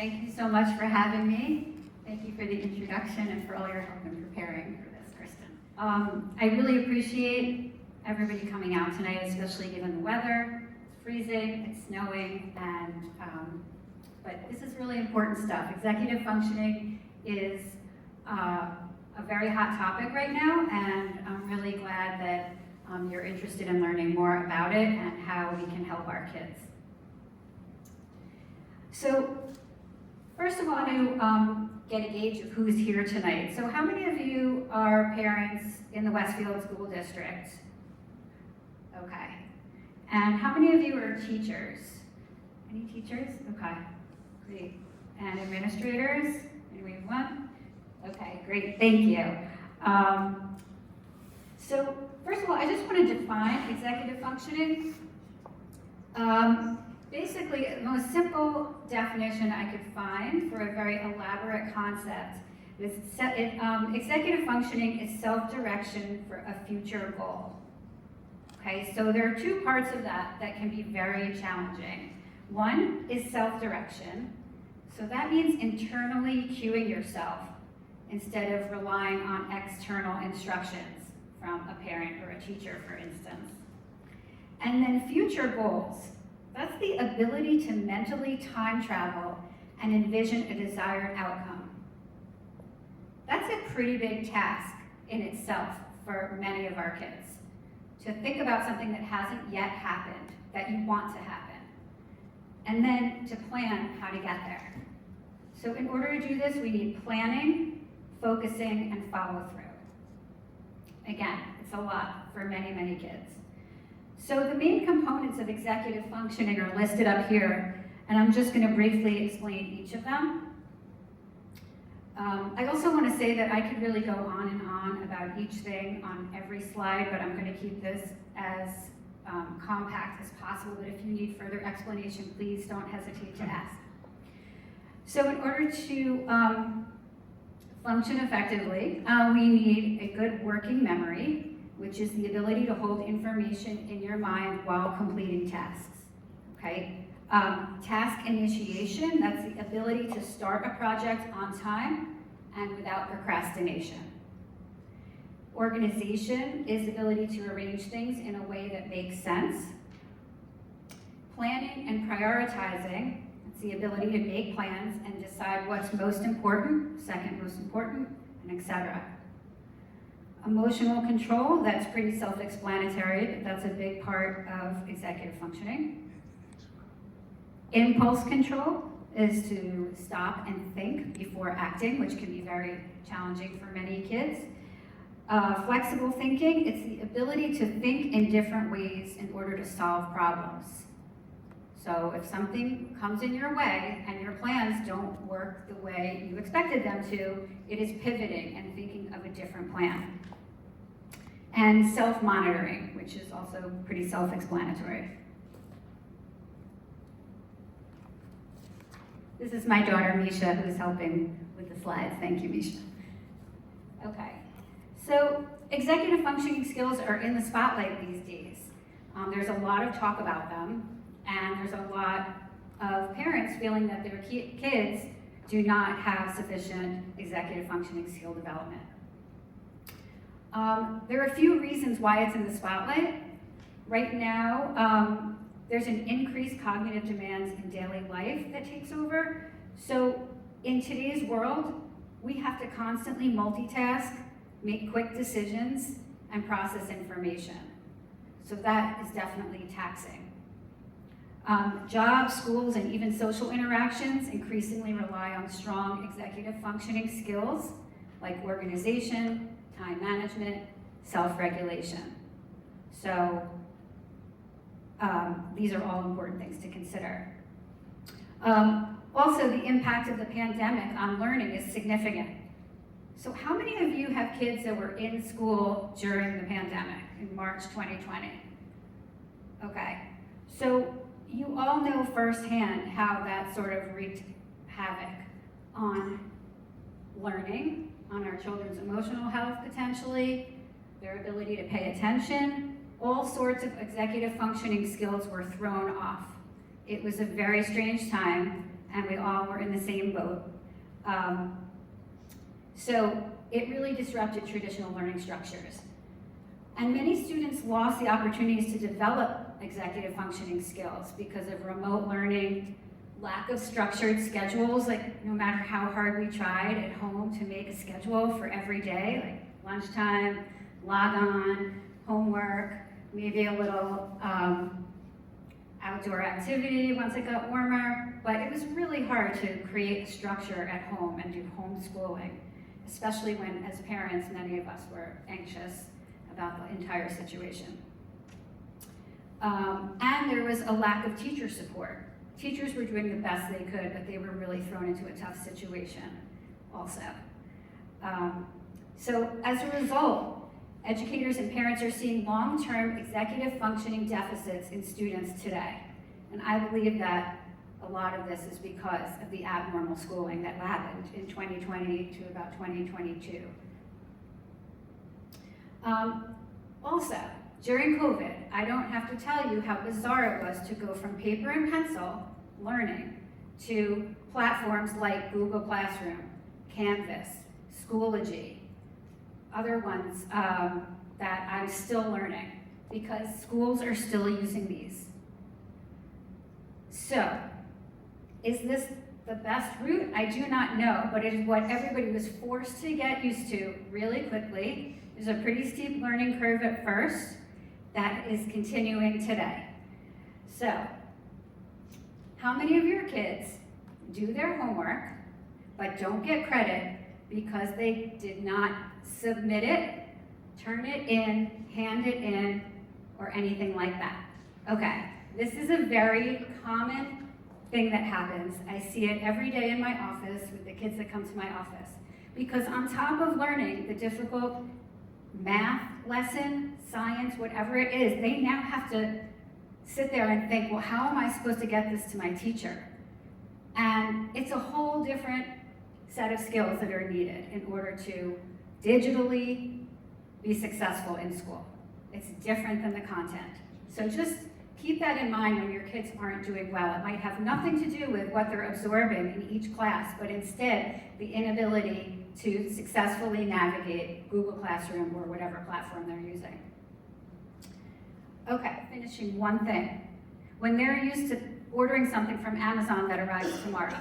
Thank you so much for having me. Thank you for the introduction and for all your help in preparing for this, Kristen. I really appreciate everybody coming out tonight, especially given the weather. It's freezing, it's snowing, and but this is really important stuff. Executive functioning is a very hot topic right now, and I'm really glad that you're interested in learning more about it and how we can help our kids. So, first I want to get a gauge of who's here tonight. So how many of you are parents in the Westfield School District? Okay. And how many of you are teachers? Any teachers? Okay, great. And administrators? Anyone? Okay, great, thank you. So first of all, I just want to define executive functioning. Basically, the most simple definition I could find for a very elaborate concept is executive functioning is self-direction for a future goal. Okay, so there are two parts of that that can be very challenging. One is self-direction. So that means internally cueing yourself instead of relying on external instructions from a parent or a teacher, for instance. And then future goals. That's the ability to mentally time travel and envision a desired outcome. That's a pretty big task in itself for many of our kids. To think about something that hasn't yet happened, that you want to happen, and then to plan how to get there. So in order to do this, we need planning, focusing, and follow through. Again, it's a lot for many, many kids. So the main components of executive functioning are listed up here, and I'm just going to briefly explain each of them. I also want to say that I could really go on and on about each thing on every slide, but I'm going to keep this as compact as possible, but if you need further explanation, please don't hesitate to ask. So in order to function effectively, we need a good working memory, which is the ability to hold information in your mind while completing tasks, okay? Task initiation, that's the ability to start a project on time and without procrastination. Organization is the ability to arrange things in a way that makes sense. Planning and prioritizing, it's the ability to make plans and decide what's most important, second most important, and etc. Emotional control, that's pretty self-explanatory, but that's a big part of executive functioning. Impulse control is to stop and think before acting, which can be very challenging for many kids. Flexible thinking, it's the ability to think in different ways in order to solve problems. So if something comes in your way and your plans don't work the way you expected them to, it is pivoting and thinking of a different plan. And self-monitoring, which is also pretty self-explanatory. This is my daughter, Misha, who's helping with the slides. Thank you, Misha. Okay, so executive functioning skills are in the spotlight these days. There's a lot of talk about them, and there's a lot of parents feeling that their kids do not have sufficient executive functioning skill development. There are a few reasons why it's in the spotlight. Right now, there's an increased cognitive demands in daily life that takes over. So in today's world, we have to constantly multitask, make quick decisions, and process information. So that is definitely taxing. Jobs, schools, and even social interactions increasingly rely on strong executive functioning skills like organization, time management, self-regulation. So these are all important things to consider. Also, the impact of the pandemic on learning is significant. So how many of you have kids that were in school during the pandemic in March 2020? Okay, so you all know firsthand how that sort of wreaked havoc on learning, on our children's emotional health potentially, their ability to pay attention. All sorts of executive functioning skills were thrown off. It was a very strange time, and we all were in the same boat. So it really disrupted traditional learning structures. And many students lost the opportunities to develop executive functioning skills because of remote learning, lack of structured schedules, like no matter how hard we tried at home to make a schedule for every day, like lunchtime, log on, homework, maybe a little outdoor activity once it got warmer, but it was really hard to create a structure at home and do homeschooling, especially when, as parents, many of us were anxious about the entire situation. And there was a lack of teacher support. Teachers were doing the best they could, but they were really thrown into a tough situation also. So as a result, educators and parents are seeing long-term executive functioning deficits in students today. And I believe that a lot of this is because of the abnormal schooling that happened in 2020 to about 2022. Also, during COVID, I don't have to tell you how bizarre it was to go from paper and pencil learning to platforms like Google Classroom, Canvas, Schoology, other ones that I'm still learning because schools are still using these. So, is this the best route? I do not know, but it is what everybody was forced to get used to really quickly. There's a pretty steep learning curve at first that is continuing today. So, how many of your kids do their homework but don't get credit because they did not submit it, turn it in, hand it in, or anything like that? Okay, this is a very common thing that happens. I see it every day in my office with the kids that come to my office. Because on top of learning the difficult math lesson, science, whatever it is, they now have to sit there and think, well, how am I supposed to get this to my teacher? And it's a whole different set of skills that are needed in order to digitally be successful in school. It's different than the content. So just keep that in mind when your kids aren't doing well. It might have nothing to do with what they're absorbing in each class, but instead the inability to successfully navigate Google Classroom or whatever platform they're using. Okay, finishing one thing. When they're used to ordering something from Amazon that arrives tomorrow,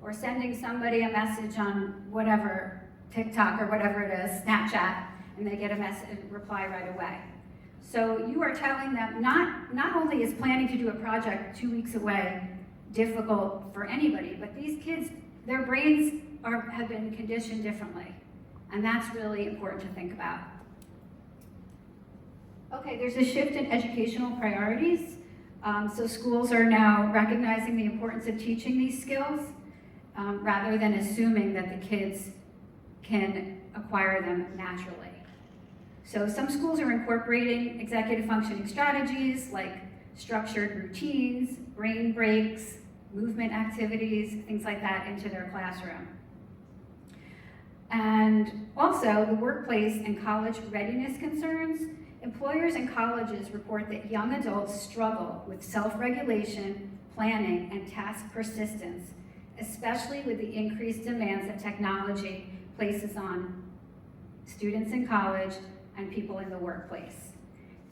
or sending somebody a message on whatever, TikTok or whatever it is, Snapchat, and they get a message, reply right away. So you are telling them not only is planning to do a project 2 weeks away difficult for anybody, but these kids, their brains have been conditioned differently. And that's really important to think about. Okay, there's a shift in educational priorities. So schools are now recognizing the importance of teaching these skills rather than assuming that the kids can acquire them naturally. So some schools are incorporating executive functioning strategies like structured routines, brain breaks, movement activities, things like that into their classroom. And also the workplace and college readiness concerns. Employers and colleges report that young adults struggle with self-regulation, planning, and task persistence, especially with the increased demands that technology places on students in college and people in the workplace.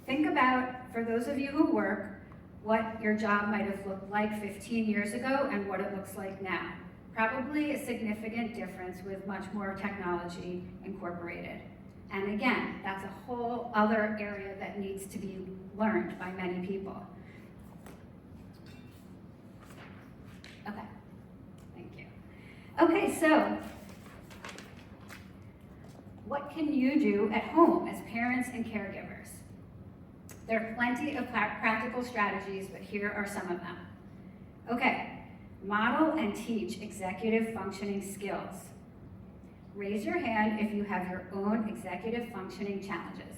Think about, for those of you who work, what your job might have looked like 15 years ago and what it looks like now. Probably a significant difference with much more technology incorporated. And again, that's a whole other area that needs to be learned by many people. Okay, thank you. Okay, so what can you do at home as parents and caregivers? There are plenty of practical strategies, but here are some of them. Okay, model and teach executive functioning skills. Raise your hand if you have your own executive functioning challenges.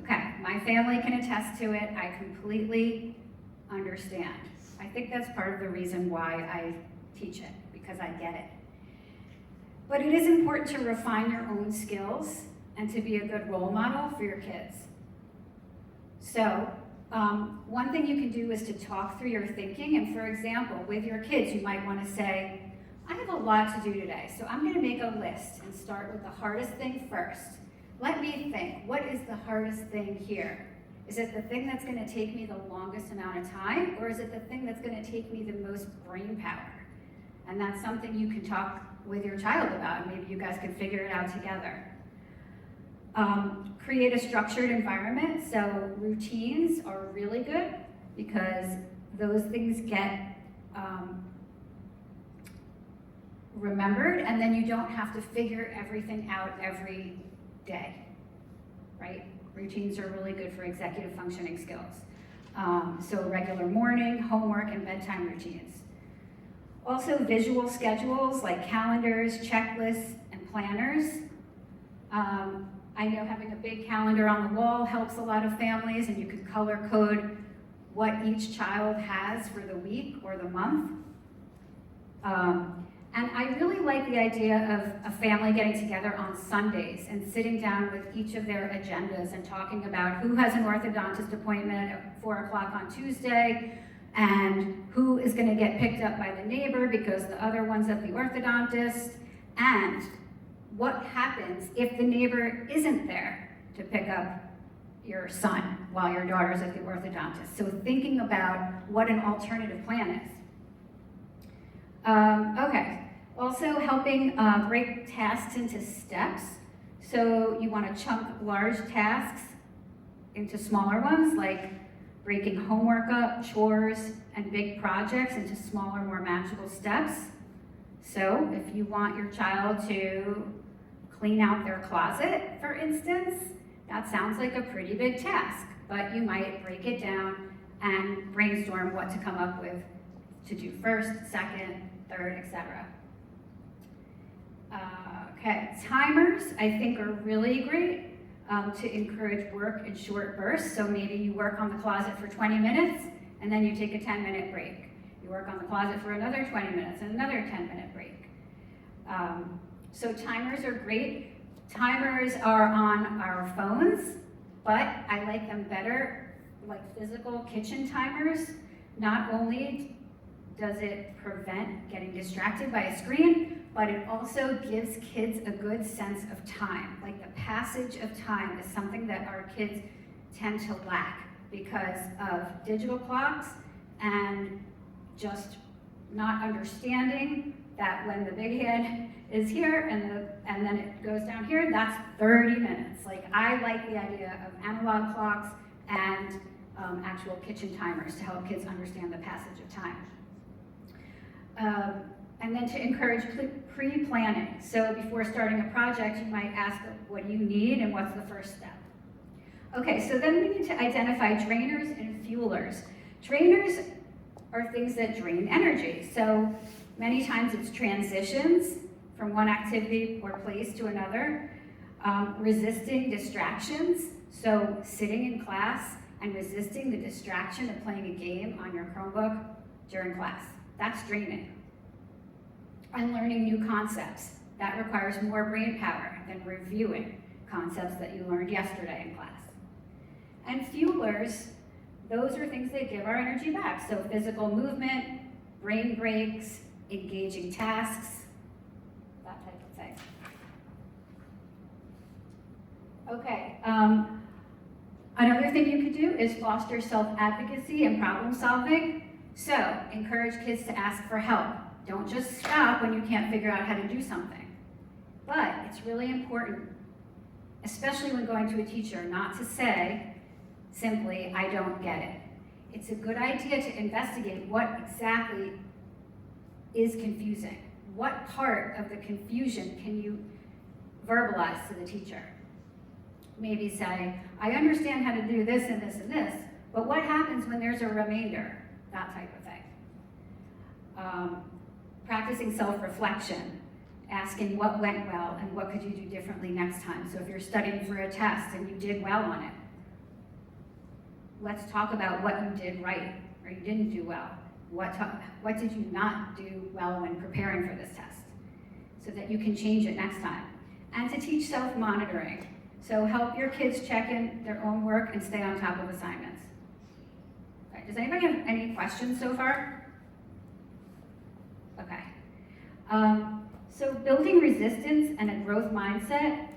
Okay, my family can attest to it. I completely understand. I think that's part of the reason why I teach it, because I get it. But it is important to refine your own skills and to be a good role model for your kids. So One thing you can do is to talk through your thinking, and for example, with your kids, you might want to say, I have a lot to do today, so I'm going to make a list and start with the hardest thing first. Let me think, what is the hardest thing here? Is it the thing that's going to take me the longest amount of time, or is it the thing that's going to take me the most brain power? And that's something you can talk with your child about, and maybe you guys can figure it out together. Create a structured environment. So routines are really good because those things get remembered, and then you don't have to figure everything out every day, right? Routines are really good for executive functioning skills. So regular morning, homework, and bedtime routines. Also visual schedules like calendars, checklists, and planners. I know having a big calendar on the wall helps a lot of families, and you can color code what each child has for the week or the month. And I really like the idea of a family getting together on Sundays and sitting down with each of their agendas and talking about who has an orthodontist appointment at 4 o'clock on Tuesday, and who is going to get picked up by the neighbor because the other one's at the orthodontist, and what happens if the neighbor isn't there to pick up your son while your daughter's at the orthodontist. So thinking about what an alternative plan is. Okay, also helping break tasks into steps. So you want to chunk large tasks into smaller ones, like breaking homework up, chores, and big projects into smaller, more manageable steps. So if you want your child to clean out their closet, for instance, that sounds like a pretty big task, but you might break it down and brainstorm what to come up with to do first, second, third, etc. Okay, timers I think are really great to encourage work in short bursts. So maybe you work on the closet for 20 minutes and then you take a 10-minute break. You work on the closet for another 20 minutes and another 10-minute break. So timers are great. Timers are on our phones, but I like them better like physical kitchen timers. Not only does it prevent getting distracted by a screen, but it also gives kids a good sense of time. Like the passage of time is something that our kids tend to lack because of digital clocks and just not understanding that when the big head is here and then it goes down here, that's 30 minutes. Like I like the idea of analog clocks and actual kitchen timers to help kids understand the passage of time. And then to encourage pre-planning. So before starting a project, you might ask what do you need and what's the first step. Okay, so then we need to identify drainers and fuelers. Drainers are things that drain energy. So many times it's transitions from one activity or place to another, resisting distractions. So sitting in class and resisting the distraction of playing a game on your Chromebook during class. That's draining. And learning new concepts. That requires more brain power than reviewing concepts that you learned yesterday in class. And fuelers, those are things that give our energy back. So physical movement, brain breaks, engaging tasks, that type of thing. Okay, another thing you could do is foster self-advocacy and problem solving. So encourage kids to ask for help. Don't just stop when you can't figure out how to do something. But it's really important, especially when going to a teacher, not to say simply, I don't get it. It's a good idea to investigate what exactly is confusing. What part of the confusion can you verbalize to the teacher? Maybe say, I understand how to do this and this and this, but what happens when there's a remainder? That type of thing. Practicing self-reflection, asking what went well and what could you do differently next time. So if you're studying for a test and you did well on it, let's talk about what you did right or you didn't do well. What did you not do well when preparing for this test? So that you can change it next time. And to teach self-monitoring. So help your kids check in their own work and stay on top of assignments. Does anybody have any questions so far? Okay. So building resistance and a growth mindset,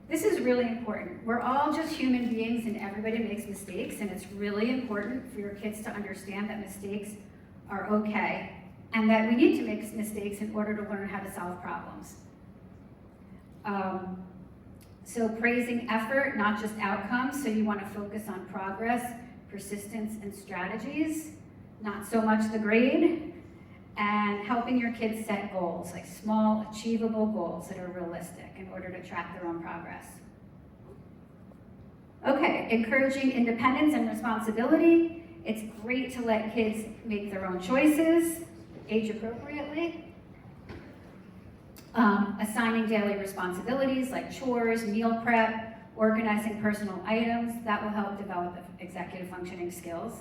this is really important. We're all just human beings and everybody makes mistakes, and it's really important for your kids to understand that mistakes are okay and that we need to make mistakes in order to learn how to solve problems. So praising effort, not just outcomes, so you want to focus on progress, persistence, and strategies, not so much the grade, and helping your kids set goals, like small, achievable goals that are realistic in order to track their own progress. Okay, encouraging independence and responsibility. It's great to let kids make their own choices, age appropriately. Assigning daily responsibilities like chores, meal prep, organizing personal items, that will help develop executive functioning skills.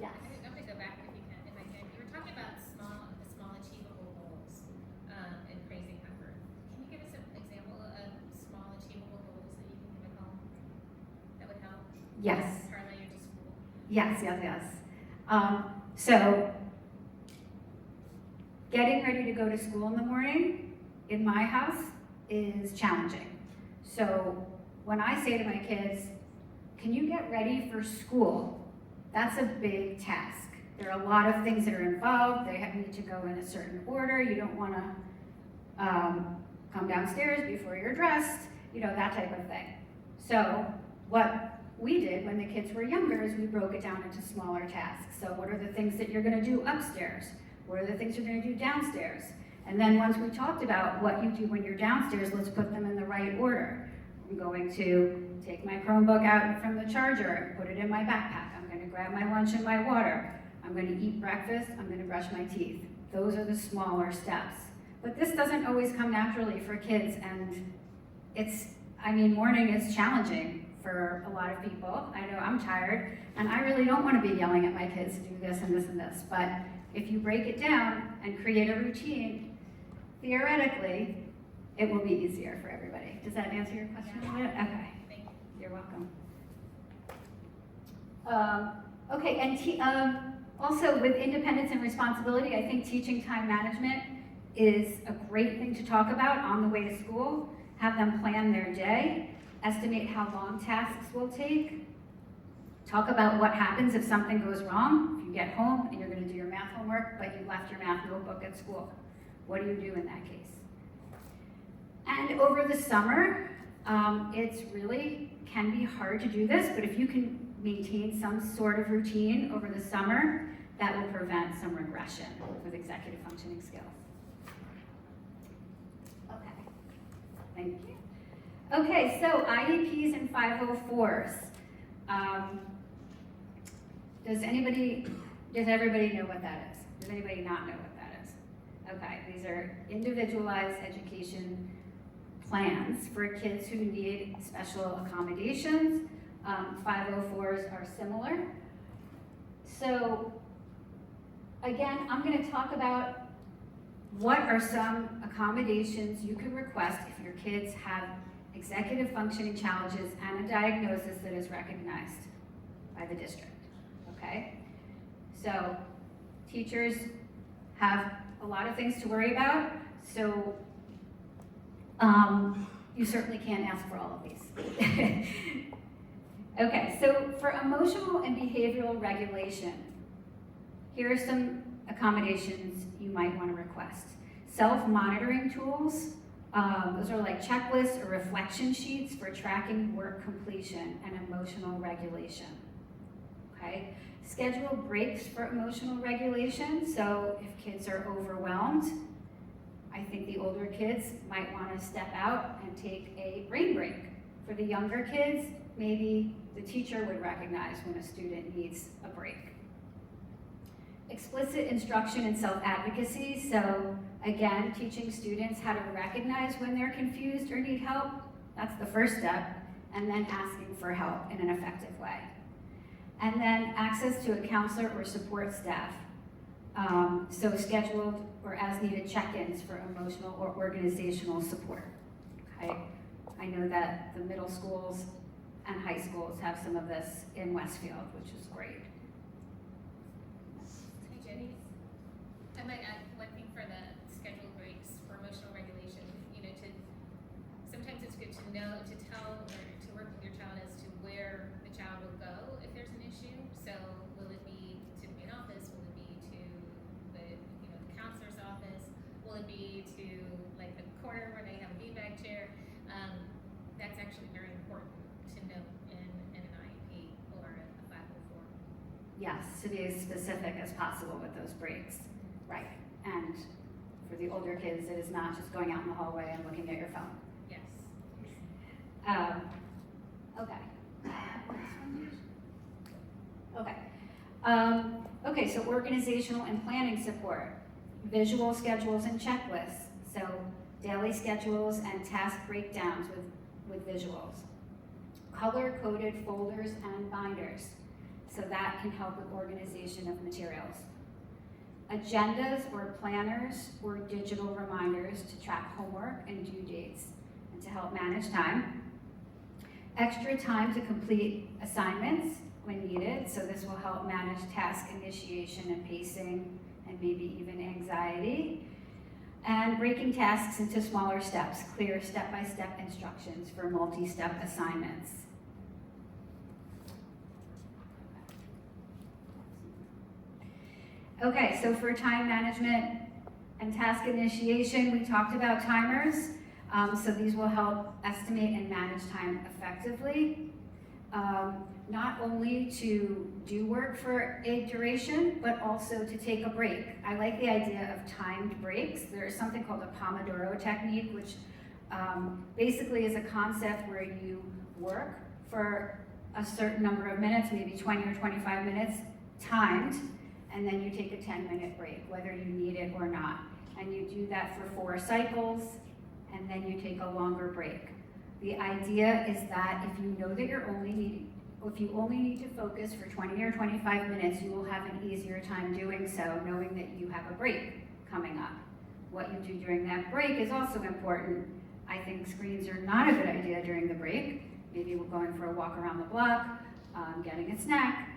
Yes. I'm going to go back if I can. You were talking about small achievable goals and praising effort. Can you give us an example of small achievable goals that you can do at home that would help? Yes. Parlay you to school. Yes. So, getting ready to go to school in the morning in my house is challenging. So when I say to my kids, can you get ready for school? That's a big task. There are a lot of things that are involved. They need to go in a certain order. You don't want to come downstairs before you're dressed, that type of thing. So what we did when the kids were younger is we broke it down into smaller tasks. So what are the things that you're going to do upstairs? What are the things you're going to do downstairs? And then once we talked about what you do when you're downstairs, let's put them in the right order. I'm going to take my Chromebook out from the charger and put it in my backpack. I'm going to grab my lunch and my water. I'm going to eat breakfast. I'm going to brush my teeth. Those are the smaller steps. But this doesn't always come naturally for kids, and morning is challenging for a lot of people. I know I'm tired, and I really don't want to be yelling at my kids to do this and this and this, but if you break it down and create a routine, theoretically, it will be easier for everybody. Does that answer your question? Yeah. Okay. Thank you. You're welcome. Okay, and also with independence and responsibility, I think teaching time management is a great thing to talk about on the way to school. Have them plan their day, estimate how long tasks will take, talk about what happens if something goes wrong. If you get home and you're going to do your math homework, but you left your math notebook at school. What do you do in that case? And over the summer, it's really can be hard to do this, but if you can maintain some sort of routine over the summer, that will prevent some regression with executive functioning skills. Okay, thank you. Okay, so IEPs and 504s. Does everybody know what that is? Does anybody not know what that is? Okay, these are individualized education plans for kids who need special accommodations. 504s are similar. So again, I'm going to talk about what are some accommodations you can request if your kids have executive functioning challenges and a diagnosis that is recognized by the district. Okay? So teachers have a lot of things to worry about, so you certainly can't ask for all of these. Okay, so for emotional and behavioral regulation, here are some accommodations you might want to request. Self-monitoring tools, those are like checklists or reflection sheets for tracking work completion and emotional regulation. Okay, schedule breaks for emotional regulation, so if kids are overwhelmed, I think the older kids might want to step out and take a brain break. For the younger kids, maybe the teacher would recognize when a student needs a break. Explicit instruction and self-advocacy, so again, teaching students how to recognize when they're confused or need help, that's the first step, and then asking for help in an effective way. And then access to a counselor or support staff. So scheduled or as needed check-ins for emotional or organizational support. Okay? I know that the middle schools and high schools have some of this in Westfield, which is great. actually very important to note in an IEP or a 504. Yes, to be as specific as possible with those breaks. Right. And for the older kids, it is not just going out in the hallway and looking at your phone. Yes. Okay. Okay. Okay, so organizational and planning support, visual schedules and checklists. So daily schedules and task breakdowns with visuals. Color-coded folders and binders. So that can help with organization of materials. Agendas or planners or digital reminders to track homework and due dates and to help manage time. Extra time to complete assignments when needed, so this will help manage task initiation and pacing and maybe even anxiety. And breaking tasks into smaller steps, clear step-by-step instructions for multi-step assignments. Okay, so for time management and task initiation, we talked about timers. So these will help estimate and manage time effectively. Not only to do work for a duration, but also to take a break. I like the idea of timed breaks. There's something called the Pomodoro technique, which basically is a concept where you work for a certain number of minutes, maybe 20 or 25 minutes, timed, and then you take a 10-minute break, whether you need it or not. And you do that for 4 cycles, and then you take a longer break. The idea is that if you know that if you only need to focus for 20 or 25 minutes, you will have an easier time doing so, knowing that you have a break coming up. What you do during that break is also important. I think screens are not a good idea during the break. Maybe we're going for a walk around the block, getting a snack,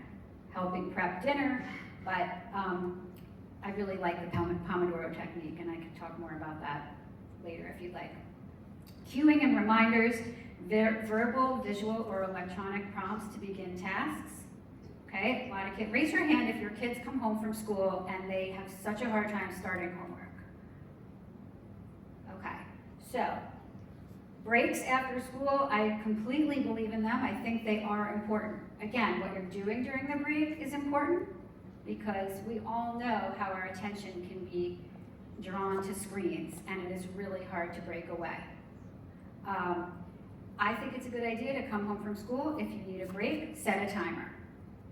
helping prep dinner, but I really like the Pomodoro technique, and I can talk more about that later if you'd like. Cueing and reminders, verbal, visual, or electronic prompts to begin tasks. Okay, a lot of kids, raise your hand if your kids come home from school and they have such a hard time starting homework. Okay, so breaks after school, I completely believe in them. I think they are important. Again, what you're doing during the break is important because we all know how our attention can be drawn to screens, and it is really hard to break away. I think it's a good idea to come home from school. If you need a break, set a timer.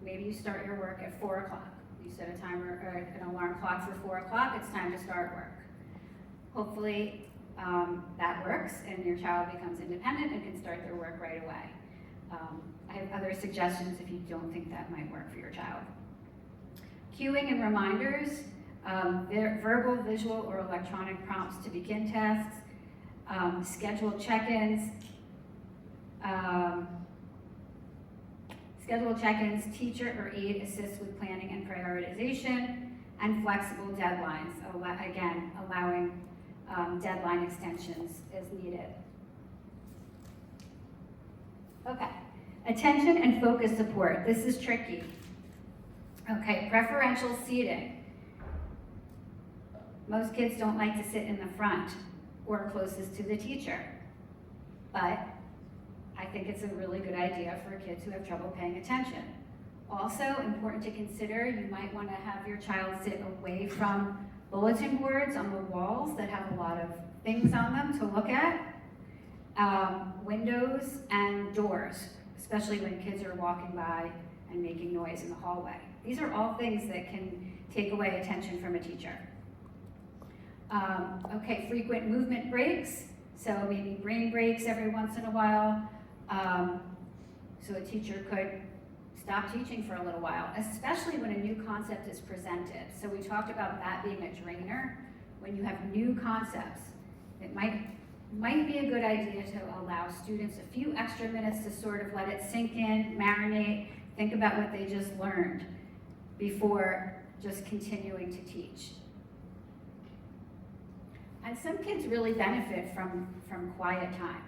Maybe you start your work at 4 o'clock. You set a timer or an alarm clock for 4 o'clock, it's time to start work. Hopefully that works and your child becomes independent and can start their work right away. I have other suggestions if you don't think that might work for your child. Cueing and reminders, verbal, visual, or electronic prompts to begin tasks, scheduled check-ins, teacher or aide assists with planning and prioritization, and flexible deadlines, again, allowing deadline extensions as needed. Okay, attention and focus support. This is tricky. Okay, preferential seating. Most kids don't like to sit in the front or closest to the teacher, but I think it's a really good idea for kids who have trouble paying attention. Also, important to consider, you might want to have your child sit away from bulletin boards on the walls that have a lot of things on them to look at, windows and doors, especially when kids are walking by and making noise in the hallway. These are all things that can take away attention from a teacher. Okay, frequent movement breaks, so maybe brain breaks every once in a while. So a teacher could stop teaching for a little while, especially when a new concept is presented. So we talked about that being a drainer. When you have new concepts, it might be a good idea to allow students a few extra minutes to sort of let it sink in, marinate, think about what they just learned before just continuing to teach. And some kids really benefit from quiet time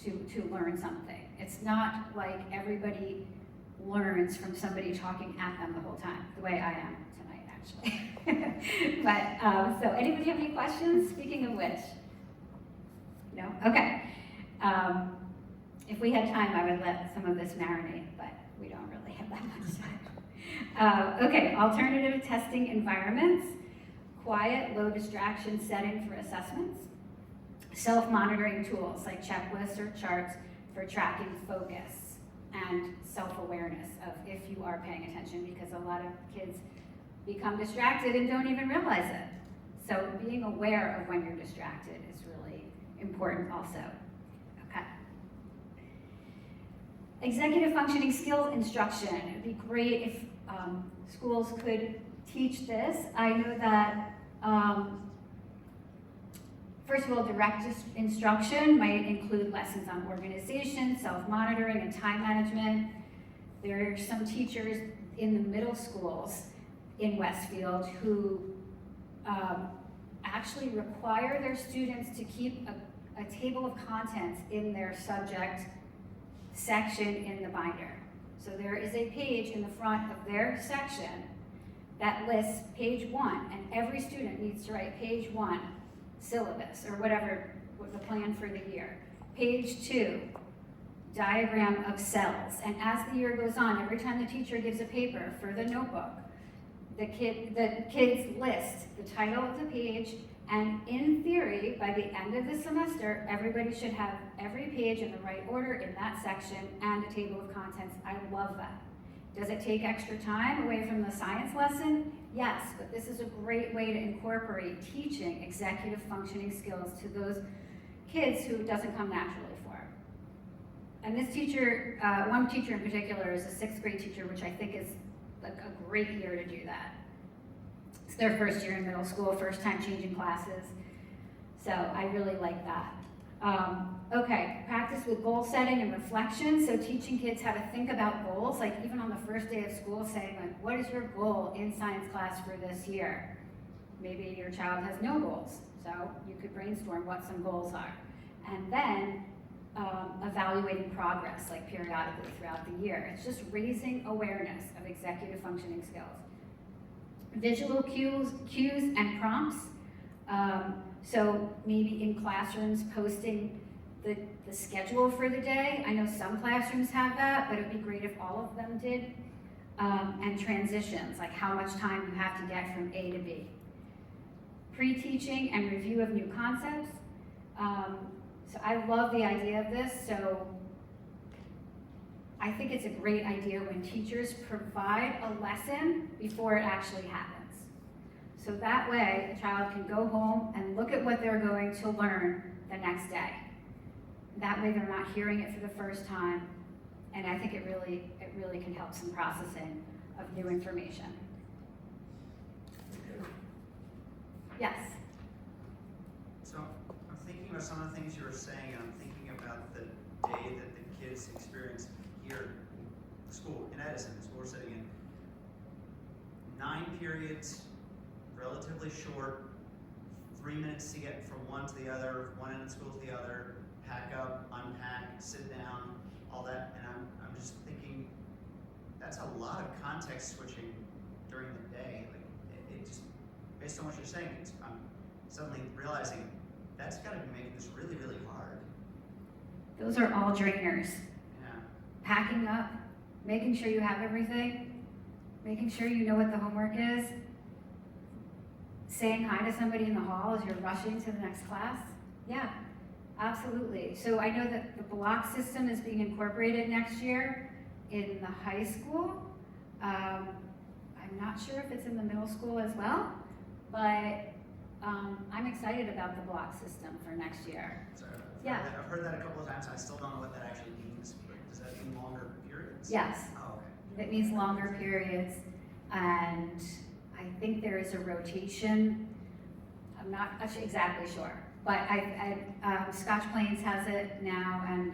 to learn something. It's not like everybody learns from somebody talking at them the whole time, the way I am tonight, actually. But, so anybody have any questions? Speaking of which? No? Okay. If we had time, I would let some of this marinate, but we don't really have that much time. Okay, alternative testing environments, quiet, low distraction setting for assessments, self-monitoring tools like checklists or charts for tracking focus and self-awareness of if you are paying attention, because a lot of kids become distracted and don't even realize it. So being aware of when you're distracted is really important also. Okay. Executive functioning skills instruction. It'd be great if schools could teach this. I know that, first of all, direct instruction might include lessons on organization, self-monitoring, and time management. There are some teachers in the middle schools in Westfield who actually require their students to keep a table of contents in their subject section in the binder. So there is a page in the front of their section that lists page 1, and every student needs to write page 1, syllabus, or whatever the plan for the year. Page 2, diagram of cells. And as the year goes on, every time the teacher gives a paper for the notebook, the kids list the title of the page, and in theory, by the end of the semester, everybody should have every page in the right order in that section and a table of contents. I love that. Does it take extra time away from the science lesson? Yes, but this is a great way to incorporate teaching executive functioning skills to those kids who it doesn't come naturally for. And this teacher, one teacher in particular is a 6th grade teacher, which I think is like a great year to do that. It's their first year in middle school, first time changing classes. So I really like that. Okay, practice with goal setting and reflection. So teaching kids how to think about goals, like even on the first day of school, saying like, what is your goal in science class for this year? Maybe your child has no goals, so you could brainstorm what some goals are. And then evaluating progress, like periodically throughout the year. It's just raising awareness of executive functioning skills. Visual cues and prompts. So maybe in classrooms posting the schedule for the day. I know some classrooms have that, but it would be great if all of them did. And transitions, like how much time you have to get from A to B. Pre-teaching and review of new concepts. So I love the idea of this. So I think it's a great idea when teachers provide a lesson before it actually happens. So that way, a child can go home and look at what they're going to learn the next day. That way they're not hearing it for the first time, and I think it really can help some processing of new information. Yes? So I'm thinking about some of the things you were saying, and I'm thinking about the day that the kids experience here in school, in Edison, the school we're sitting in. 9 periods, relatively short, 3 minutes to get from one to the other, one end of school to the other, pack up, unpack, sit down, all that. And I'm just thinking, that's a lot of context switching during the day. Like it just, based on what you're saying, I'm suddenly realizing that's got to be making this really, really hard. Those are all drainers. Yeah. Packing up, making sure you have everything, making sure you know what the homework is, saying hi to somebody in the hall as you're rushing to the next class. Yeah, absolutely. So I know that the block system is being incorporated next year in the high school. I'm not sure if it's in the middle school as well, but I'm excited about the block system for next year. Sorry, Yeah. I've heard that a couple of times, and I still don't know what that actually means. But does that mean longer periods? Yes. Oh, okay. It means longer periods, and I think there is a rotation. I'm not actually exactly sure, but Scotch Plains has it now, and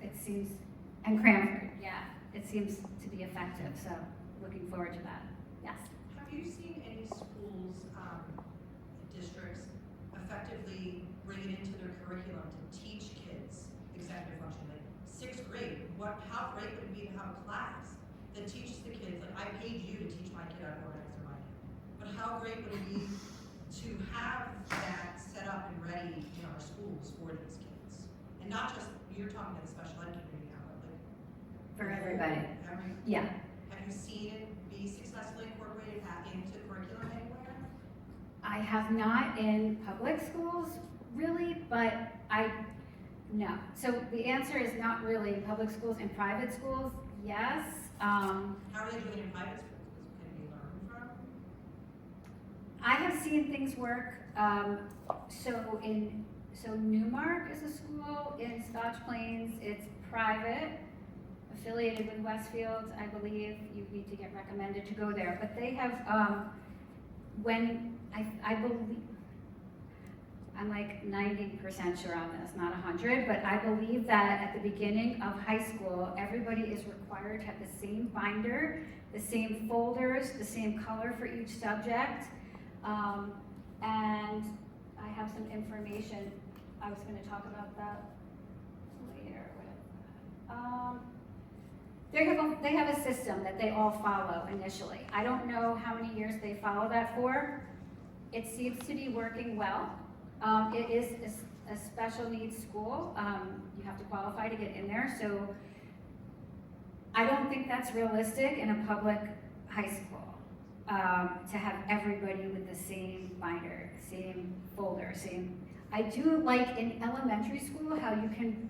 it seems, and Cranford, yeah, it seems to be effective. So looking forward to that. Yes. Have you seen any schools, districts, effectively bring it into their curriculum to teach kids executive function? Like 6th grade, how great would it be to have a class that teaches the kids, like I paid you to teach my kid how to organize their money, but how great would it be to have that set up and ready in our schools for these kids? And not just, you're talking about the special ed community now, but like. For everybody. Every, Yeah. have you seen it be successfully incorporated into curriculum anywhere? I have not in public schools, really, but no. So the answer is not really in public schools. In private schools, yes. How are they doing it in private schools? Can they learn from? I have seen things work. So Newmark is a school in Scotch Plains. It's private, affiliated with Westfield. I believe you need to get recommended to go there. But they have, I believe, I'm like 90% sure on this, not 100, but I believe that at the beginning of high school, everybody is required to have the same binder, the same folders, the same color for each subject. And I have some information. I was going to talk about that later. They have a system that they all follow initially. I don't know how many years they follow that for. It seems to be working well. It is a special needs school. You have to qualify to get in there. So I don't think that's realistic in a public high school to have everybody with the same binder, same folder, same. I do like in elementary school how you can,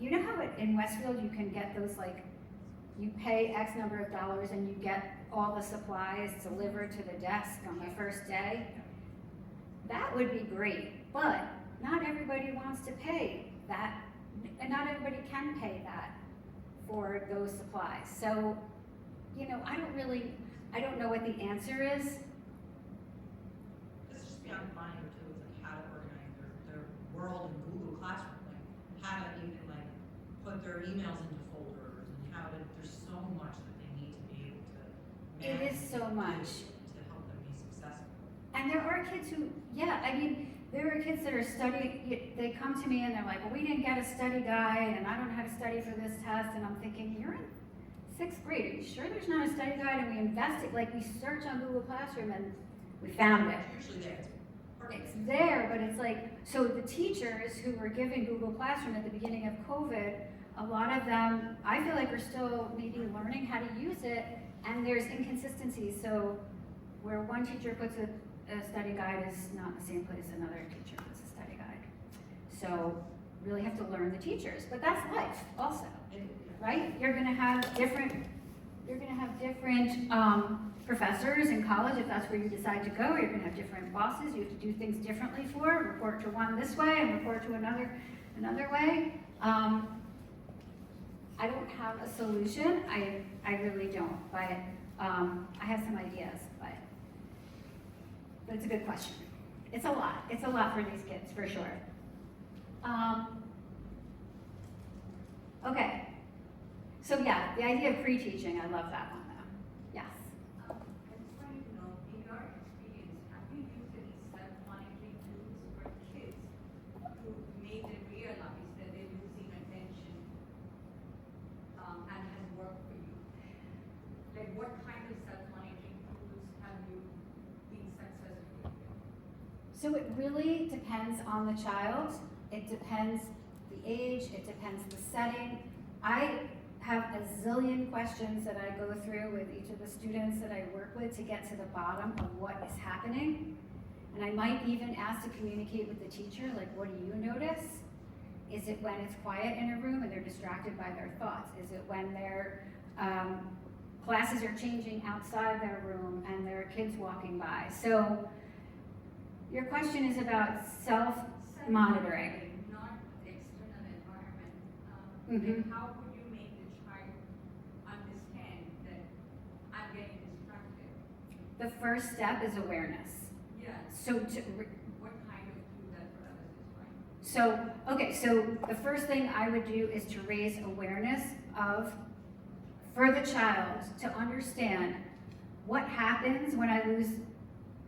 you know how in Westfield you can get those like, you pay X number of dollars and you get all the supplies delivered to the desk on the first day? That would be great, but not everybody wants to pay that, and not everybody can pay that for those supplies. So, you know, I don't know what the answer is. This is just beyond binder too, it's like how to organize their world in Google Classroom, like how to even like put their emails into folders and how to, there's so much that they need to be able to It manage is so and much. do to help them be successful. And there are kids who, yeah, I mean, there are kids that are studying, they come to me and they're like, well, we didn't get a study guide and I don't know how to study for this test. And I'm thinking, you're in 6th grade, are you sure there's not a study guide? And we invested, like we search on Google Classroom and we found it. It's usually there. It's there, but it's like, so the teachers who were giving Google Classroom at the beginning of COVID, a lot of them, I feel like are still maybe learning how to use it, and there's inconsistencies. So where one teacher puts a study guide is not the same place another teacher puts a study guide. So really have to learn the teachers, but that's life also, right? You're gonna have different professors in college if that's where you decide to go. You're gonna have different bosses. You have to do things differently for, report to one this way and report to another way. I don't have a solution. I really don't, but I have some ideas, but it's a good question. It's a lot. It's a lot for these kids, for sure. Okay. So yeah, the idea of pre-teaching, I love that one though. Yes. I just wanted to know, in your experience, have you used any self-monitoring tools for kids to make them realize that they're losing attention and has worked for you? Like, what kind of self-monitoring tools have you been successful with? So it really depends on the child. It depends the age, it depends the setting. I have a zillion questions that I go through with each of the students that I work with to get to the bottom of what is happening. And I might even ask to communicate with the teacher, like, what do you notice? Is it when it's quiet in a room and they're distracted by their thoughts? Is it when their classes are changing outside their room and there are kids walking by? So your question is about self-monitoring. Not the external environment. Mhm. Like, how would you make the child understand that I'm getting distracted? The first step is awareness. Yeah. So What kind of tool that for others is fine? So the first thing I would do is to raise awareness for the child to understand what happens when I lose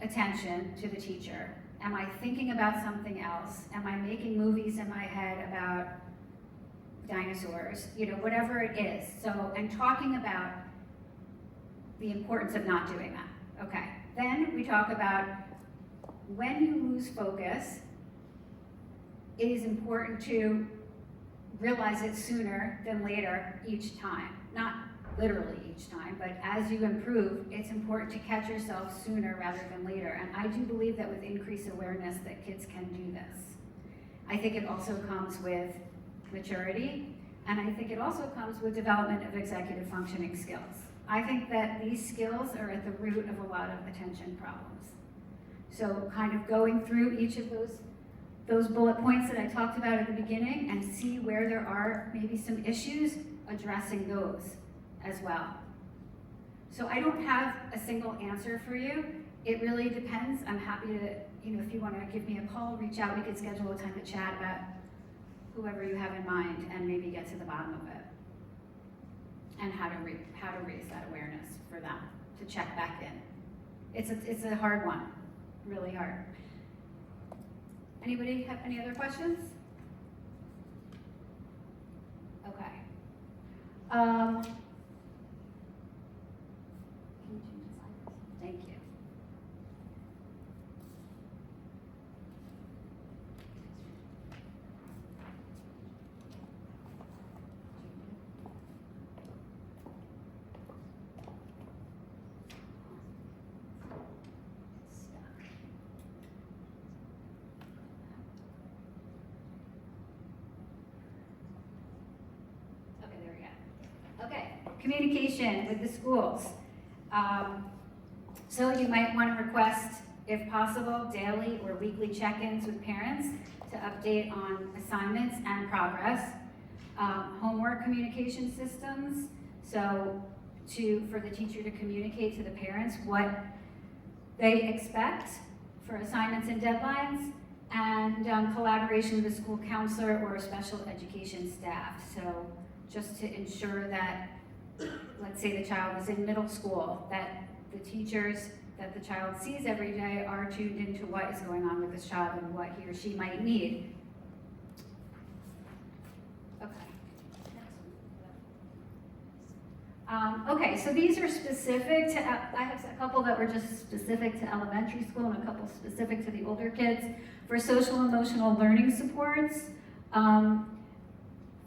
attention to the teacher. Am I thinking about something else? Am I making movies in my head about dinosaurs? You know, whatever it is. So, and talking about the importance of not doing that. Okay. Then we talk about when you lose focus, it is important to realize it sooner than later each time. Not literally each time, but as you improve, it's important to catch yourself sooner rather than later. And I do believe that with increased awareness that kids can do this. I think it also comes with maturity, and I think it also comes with development of executive functioning skills. I think that these skills are at the root of a lot of attention problems. So kind of going through each of those bullet points that I talked about at the beginning and see where there are maybe some issues, addressing those as well. So I don't have a single answer for you. It really depends. I'm happy to, if you want to give me a call, reach out, we could schedule a time to chat about whoever you have in mind and maybe get to the bottom of it. And how to raise that awareness for them, to check back in. It's a hard one, really hard. Anybody have any other questions? Okay. Can you change the slide? Thank you. Okay, there we go. Okay, communication with the schools. So you might want to request, if possible, daily or weekly check-ins with parents to update on assignments and progress. Homework communication systems, so for the teacher to communicate to the parents what they expect for assignments and deadlines, and collaboration with the school counselor or special education staff. So just to ensure that, let's say the child is in middle school, that the teachers that the child sees every day are tuned into what is going on with this child and what he or she might need. Okay, so these are specific to, I have a couple that were just specific to elementary school and a couple specific to the older kids. For social emotional learning supports,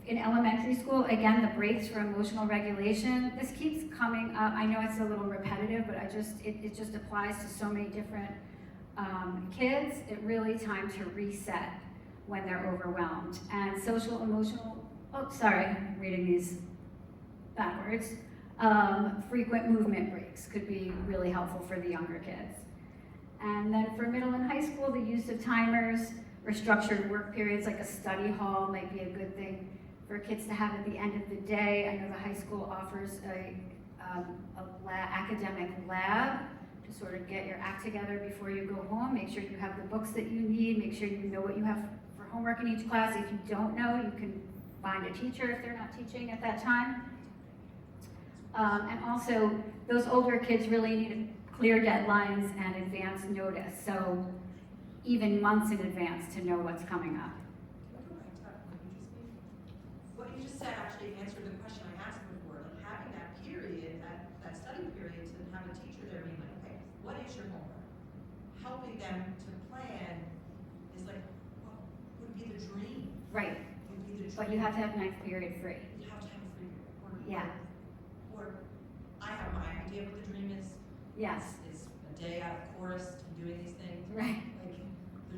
in elementary school, again, the breaks for emotional regulation, this keeps coming up. I know it's a little repetitive, but it just applies to so many different kids. It really time to reset when they're overwhelmed. And social emotional, I'm reading these backwards. Frequent movement breaks could be really helpful for the younger kids. And then for middle and high school, the use of timers or structured work periods like a study hall might be a good thing for kids to have at the end of the day. I know the high school offers a academic lab to sort of get your act together before you go home. Make sure you have the books that you need. Make sure you know what you have for homework in each class. If you don't know, you can find a teacher if they're not teaching at that time. And also, those older kids really need clear deadlines and advance notice. So even months in advance to know what's coming up. What you just said actually answered the question I asked before, like having that period, that study period, to have a teacher there being like, okay, what is your homework? Helping them to plan is like, what would be the dream? Right. Would be the dream. But you have to have ninth period free. You have to have a free period. Yeah. Or I have my idea of what the dream is. Yes. Is a day out of chorus and doing these things. Right. Like,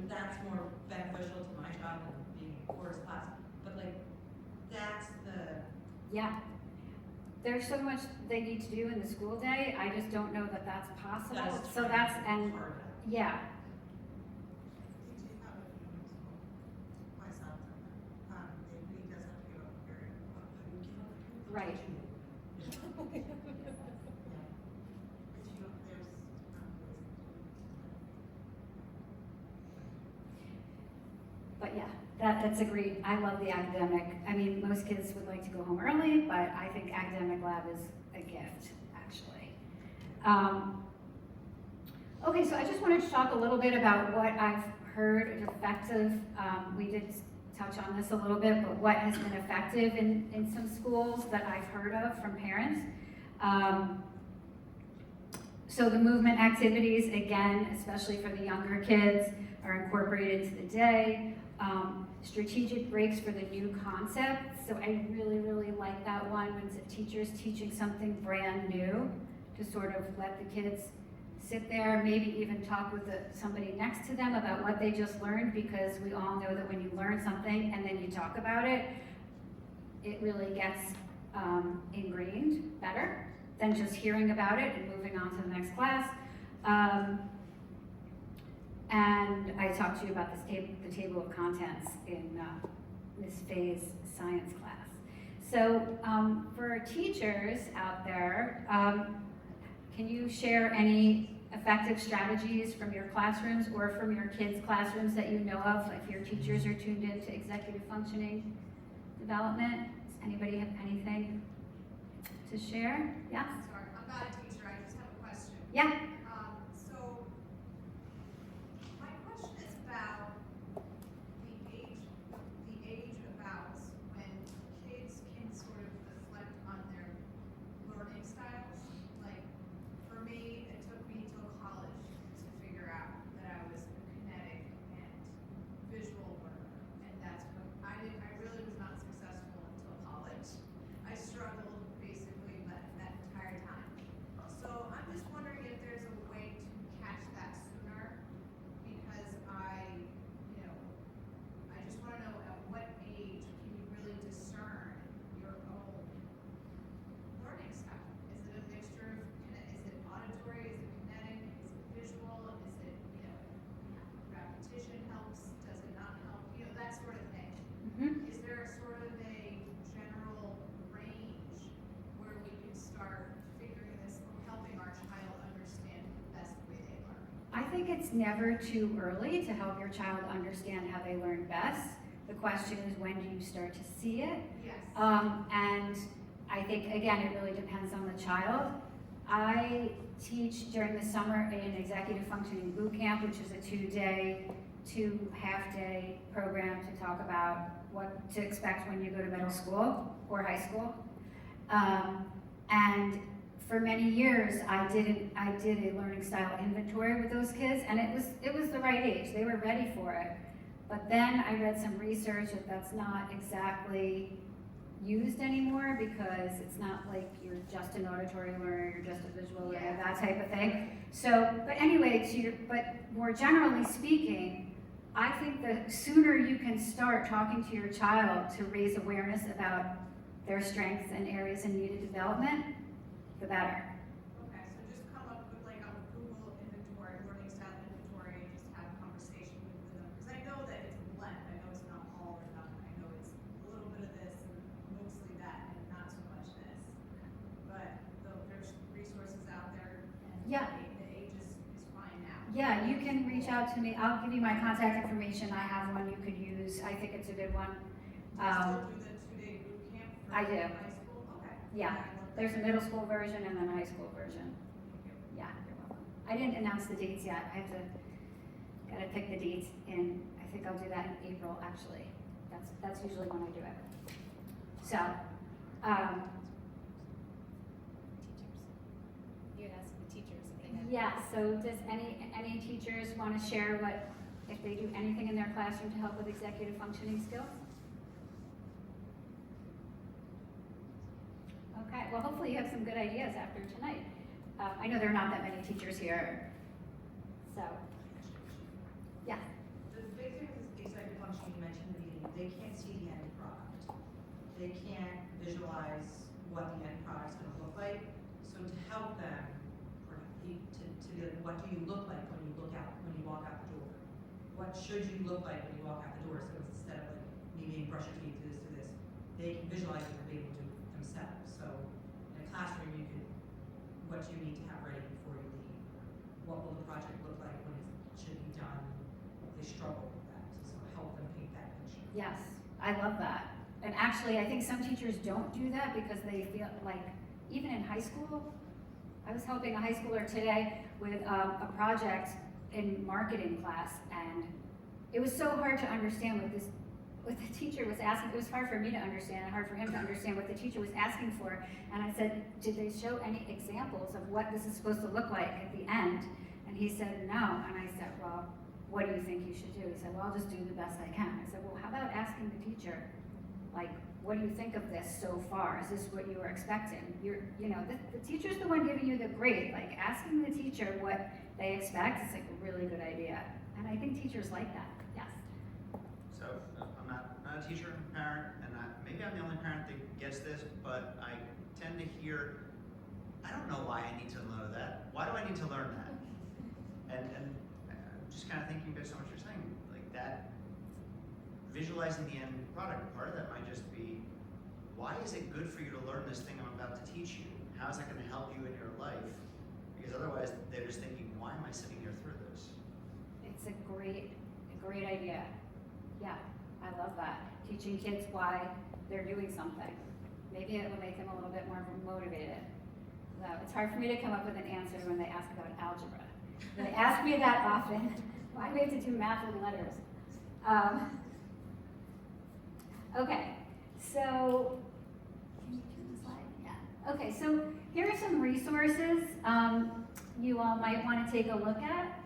that's more beneficial to my job than being in chorus class. But like, that's the. Yeah. There's so much they need to do in the school day. I just don't know that that's possible. That is So that's, and part of it. yeah. We do have a few my son's he does have to give up a period. Right. Yeah. But you don't, there's, But yeah, that's a great, I love the academic. I mean, most kids would like to go home early, but I think academic lab is a gift, actually. Okay, so I just wanted to talk a little bit about what I've heard is effective. We did touch on this a little bit, but what has been effective in some schools that I've heard of from parents. So the movement activities, again, especially for the younger kids, are incorporated into the day. strategic breaks for the new concepts. So I really, really like that one when the teacher's teaching something brand new, to sort of let the kids sit there, maybe even talk with somebody next to them about what they just learned, because we all know that when you learn something and then you talk about it, it really gets ingrained better than just hearing about it and moving on to the next class. And I talked to you about the table of contents in Ms. Faye's science class. So for teachers out there, can you share any effective strategies from your classrooms or from your kids' classrooms that you know of, if your teachers are tuned into executive functioning development? Does anybody have anything to share? Yes? Sorry, I'm not a teacher, I just have a question. Yeah. So, my question is about the age about when kids can sort of reflect on their learning styles. Like, for me, it took me till college to figure out that I was a kinetic and visual learner, and that's what I really was not successful until college. I struggled basically that entire time. So I'm just wondering if there's a way to catch that sooner, because I just want to know at what age can you really discern your own learning style? Is it a mixture of, is it auditory, is it kinetic, is it visual, is it, repetition helps, does it not help, that sort of thing. Mm-hmm. Is there sort of a general range where we can start figuring this, helping our child understand the best way they learn? I think it's never too early to help your child understand how they learn best. The question is, when do you start to see it? Yes. And I think, again, it really depends on the child. I teach during the summer an executive functioning boot camp, which is a 2 half-day program to talk about what to expect when you go to middle school or high school. And for many years, I did a learning style inventory with those kids, and it was the right age. They were ready for it. But then I read some research that that's not exactly used anymore, because it's not like you're just an auditory learner, you're just a visual learner, that type of thing. So, but anyway, but more generally speaking, I think the sooner you can start talking to your child to raise awareness about their strengths and areas in needed development, the better. Okay, so just come up with like a Google inventory, learning style inventory, and just have a conversation with them. Because I know that it's a blend. I know it's not all or nothing. I know it's a little bit of this and mostly that, and not so much this. But there's resources out there, and Yeah. the age is fine now. Yeah, you can reach out to me. I'll give you my contact information. I have one you could use. I think it's a good one. Do you still do the 2-day boot camp for I do. high school? Okay. Yeah. I love There's a that. middle school version and then a high school version. Yeah, you're welcome. I didn't announce the dates yet. I have to, gotta pick the dates in, I think I'll do that in April, actually. That's usually when I do it. So, You had asked the teachers if they had. yeah, so does any teachers want to share if they do anything in their classroom to help with executive functioning skills? Okay, well, hopefully you have some good ideas after tonight. I know there are not that many teachers here, so, yeah. The big thing with executive functioning, you mentioned in the beginning, they can't see the end product. They can't visualize what the end product's gonna look like. So to help them, or to be like, what do you look like when you walk out the door? What should you look like when you walk out the door? So instead of like me being brush your teeth, do this, they can visualize it and be able to do it themselves. So in a classroom, you can, what you need to have ready before you leave. What will the project look like when it should be done? They struggle with that, so help them paint that picture. Yes, I love that. And actually, I think some teachers don't do that because they feel like, even in high school, I was helping a high schooler today with a project in marketing class, and it was so hard to understand what the teacher was asking. It was hard for me to understand and hard for him to understand what the teacher was asking for. And I said, did they show any examples of what this is supposed to look like at the end? And he said, no. And I said, well, what do you think you should do? He said, well, I'll just do the best I can. I said, well, how about asking the teacher, like, what do you think of this so far? Is this what you were expecting? The teacher's the one giving you the grade. Like, asking the teacher what they expect is like a really good idea. And I think teachers like that, yes. So, I'm not a teacher, I'm a parent, and maybe I'm the only parent that gets this, but I tend to hear, I don't know why I need to know that. Why do I need to learn that? And I'm just kind of thinking based on what you're saying, like that, visualizing the end product, part of that might just be, why is it good for you to learn this thing I'm about to teach you? How is that going to help you in your life? Because otherwise, they're just thinking, why am I sitting here through this? It's a great idea. Yeah, I love that. Teaching kids why they're doing something. Maybe it will make them a little bit more motivated. So it's hard for me to come up with an answer when they ask about algebra. They ask me that often. Why do we have to do math and letters? Okay, so, can you turn the slide? Yeah. Okay, so here are some resources you all might want to take a look at.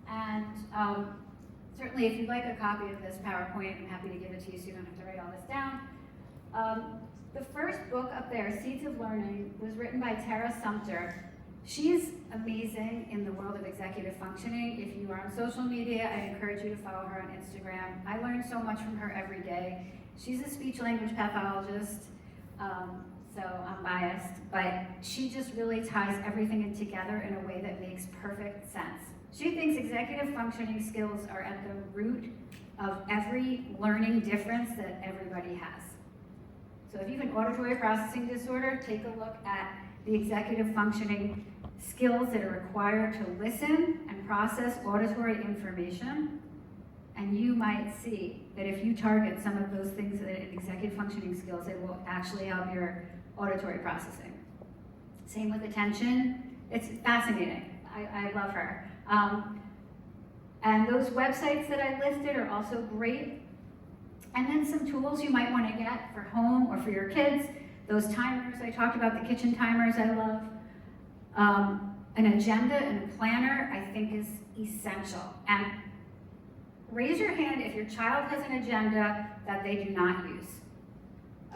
And certainly if you'd like a copy of this PowerPoint, I'm happy to give it to you so you don't have to write all this down. The first book up there, Seeds of Learning, was written by Tara Sumter. She's amazing in the world of executive functioning. If you are on social media, I encourage you to follow her on Instagram. I learn so much from her every day. She's a speech-language pathologist, so I'm biased, but she just really ties everything in together in a way that makes perfect sense. She thinks executive functioning skills are at the root of every learning difference that everybody has. So if you have an auditory processing disorder, take a look at the executive functioning skills that are required to listen and process auditory information. And you might see that if you target some of those things in executive functioning skills, it will actually help your auditory processing. Same with attention. It's fascinating. I love her. And those websites that I listed are also great. And then some tools you might want to get for home or for your kids. Those timers I talked about, the kitchen timers I love. An agenda and a planner I think is essential. And raise your hand if your child has an agenda that they do not use.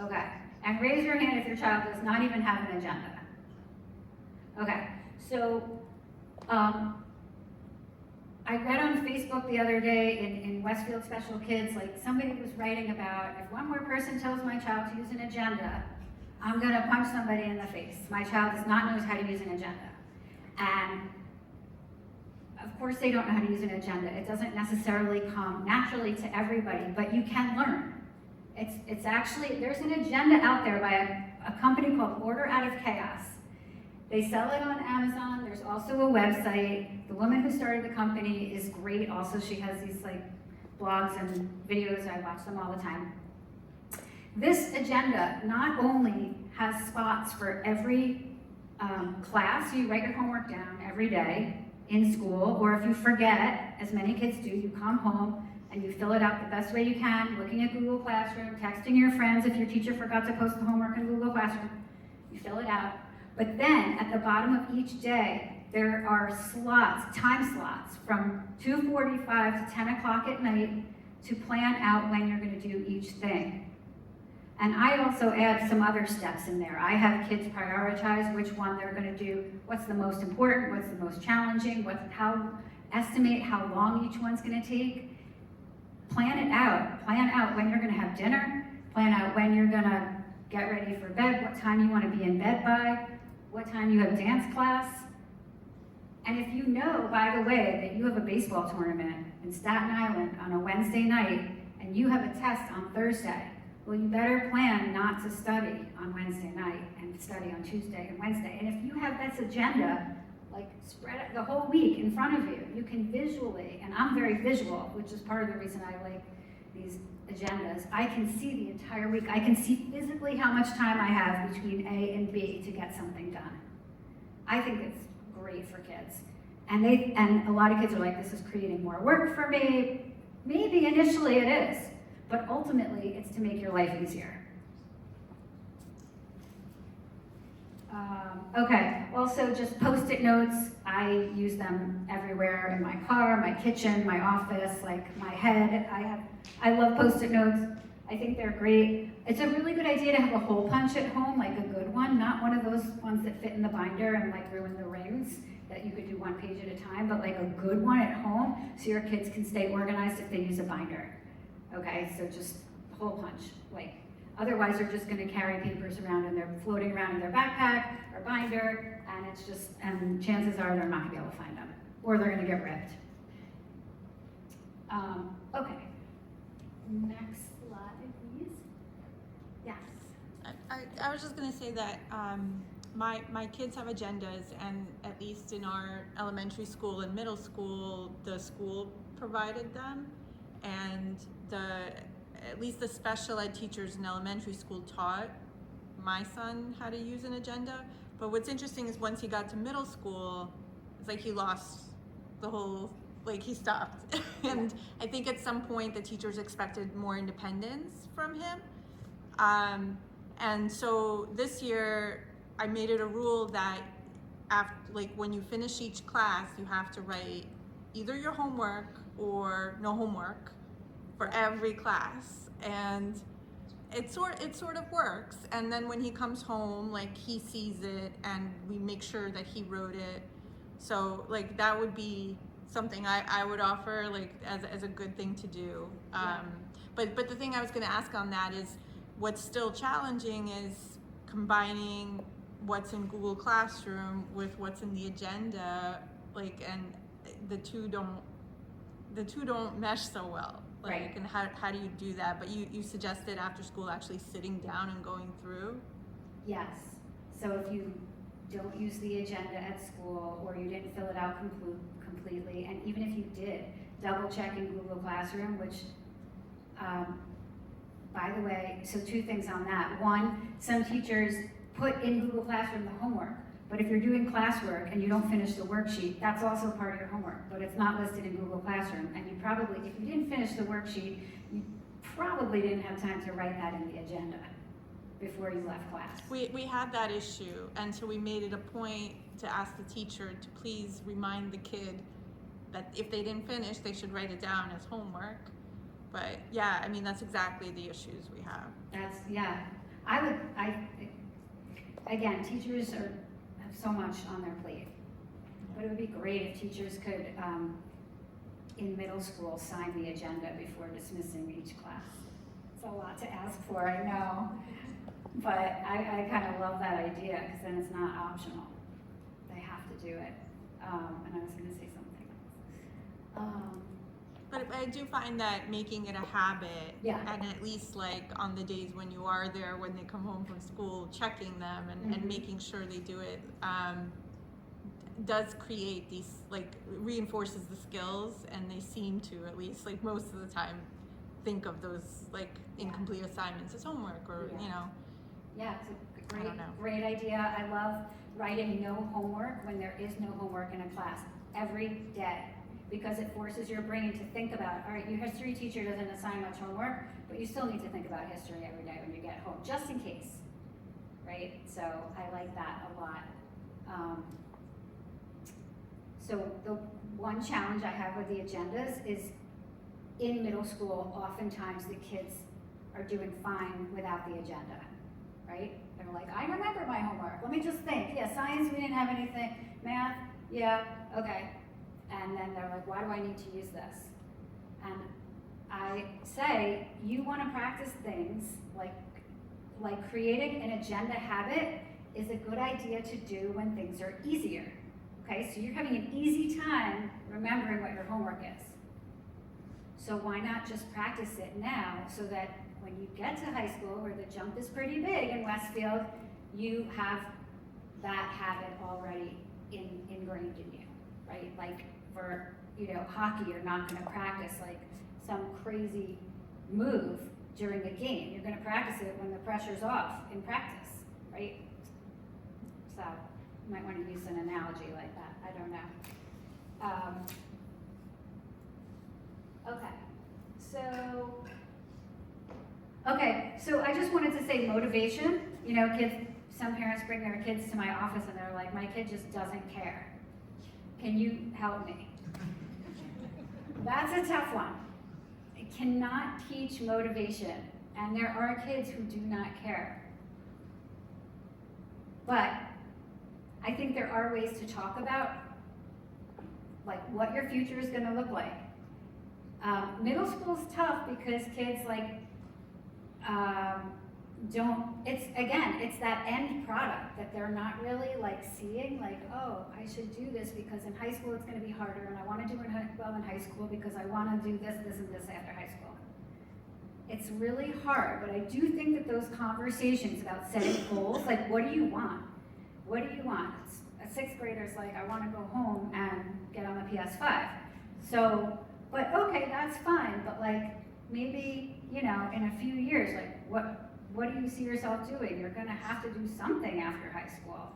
Okay. And raise your hand if your child does not even have an agenda. Okay. So I read on Facebook the other day in Westfield Special Kids, like somebody was writing about, if one more person tells my child to use an agenda, I'm gonna punch somebody in the face. My child does not know how to use an agenda. And of course they don't know how to use an agenda. It doesn't necessarily come naturally to everybody, but you can learn. It's actually, there's an agenda out there by a company called Order Out of Chaos. They sell it on Amazon. There's also a website. The woman who started the company is great. Also, she has these like blogs and videos. I watch them all the time. This agenda not only has spots for every class, you write your homework down every day in school, or if you forget, as many kids do, you come home and you fill it out the best way you can, looking at Google Classroom, texting your friends if your teacher forgot to post the homework in Google Classroom, you fill it out. But then at the bottom of each day, there are slots, time slots from 2:45 to 10 o'clock at night to plan out when you're going to do each thing. And I also add some other steps in there. I have kids prioritize which one they're going to do, what's the most important, what's the most challenging, estimate how long each one's going to take. Plan it out. Plan out when you're going to have dinner. Plan out when you're going to get ready for bed, what time you want to be in bed by, what time you have dance class. And if you know, by the way, that you have a baseball tournament in Staten Island on a Wednesday night and you have a test on Thursday, well, you better plan not to study on Wednesday night and study on Tuesday and Wednesday. And if you have this agenda, like spread it the whole week in front of you, you can visually, and I'm very visual, which is part of the reason I like these agendas. I can see the entire week. I can see physically how much time I have between A and B to get something done. I think it's great for kids. And a lot of kids are like, this is creating more work for me. Maybe initially it is, but ultimately it's to make your life easier. Okay, also just Post-it notes, I use them everywhere, in my car, my kitchen, my office, like my head, I love Post-it notes, I think they're great. It's a really good idea to have a hole punch at home, like a good one, not one of those ones that fit in the binder and like ruin the rings, that you could do one page at a time, but like a good one at home, so your kids can stay organized if they use a binder. Okay, so just hole punch, like, otherwise they're just gonna carry papers around and they're floating around in their backpack or binder, and it's just, and chances are they're not gonna be able to find them, or they're gonna get ripped. Okay, next slide, please. Yes. I was just gonna say that my kids have agendas, and at least in our elementary school and middle school, the school provided them, and at least the special ed teachers in elementary school taught my son how to use an agenda. But what's interesting is once he got to middle school, it's like he lost the whole, like he stopped. And I think at some point the teachers expected more independence from him. And so this year I made it a rule that after, like when you finish each class, you have to write either your homework or no homework for every class. And it sort of works. And then when he comes home, like he sees it and we make sure that he wrote it. So like that would be something I would offer like as a good thing to do. But the thing I was gonna ask on that is what's still challenging is combining what's in Google Classroom with what's in the agenda, like, and the two don't mesh so well. Like, Right. and how do you do that? But you suggested after school actually sitting down and going through. Yes, so if you don't use the agenda at school, or you didn't fill it out completely, and even if you did, double check in Google Classroom, which, by the way, so two things on that. One, some teachers put in Google Classroom the homework, but if you're doing classwork and you don't finish the worksheet, that's also part of your homework, but it's not listed in Google Classroom, and you probably, if you didn't finish the worksheet, you probably didn't have time to write that in the agenda before you left class. We had that issue, and so we made it a point to ask the teacher to please remind the kid that if they didn't finish, they should write it down as homework. But yeah, I mean, that's exactly the issues we have. That's, yeah, again, teachers have so much on their plate. But it would be great if teachers could, in middle school, sign the agenda before dismissing each class. It's a lot to ask for, I know. But I kind of love that idea, because then it's not optional. They have to do it. And I was gonna say something else. But I do find that making it a habit, Yeah. and at least like on the days when you are there, when they come home from school, checking them and making sure they do it, does create these, like, reinforces the skills, and they seem to, at least like most of the time, think of those like incomplete assignments as homework, or you know. Yeah, it's a I don't know. great idea. I love writing no homework when there is no homework in a class every day, because it forces your brain to think about, all right, your history teacher doesn't assign much homework, but you still need to think about history every day when you get home, just in case, right? So I like that a lot. So the one challenge I have with the agendas is in middle school, oftentimes the kids are doing fine without the agenda, right? They're like, I remember my homework, let me just think. Yeah, science, we didn't have anything. Math, yeah, okay. And then they're like, why do I need to use this? And I say, you want to practice things like creating an agenda habit is a good idea to do when things are easier. Okay, so you're having an easy time remembering what your homework is. So why not just practice it now, so that when you get to high school, where the jump is pretty big in Westfield, you have that habit already ingrained in you, right? Like for, hockey, you're not gonna practice like some crazy move during a game. You're gonna practice it when the pressure's off in practice, right? So you might wanna use an analogy like that, I don't know. Okay, so I just wanted to say motivation. Kids some parents bring their kids to my office and they're like, my kid just doesn't care. Can you help me? That's a tough one. I cannot teach motivation, and there are kids who do not care. But I think there are ways to talk about like what your future is going to look like. Middle school's tough because kids like it's that end product that they're not really like seeing, like, oh, I should do this because in high school it's going to be harder, and I want to do well in high school because I want to do this, this, and this after high school. It's really hard, but I do think that those conversations about setting goals, like, what do you want? What do you want? A sixth grader's like, I want to go home and get on the PS5. So, but okay, that's fine, but like, maybe, you know, in a few years, like, what do you see yourself doing? You're gonna have to do something after high school.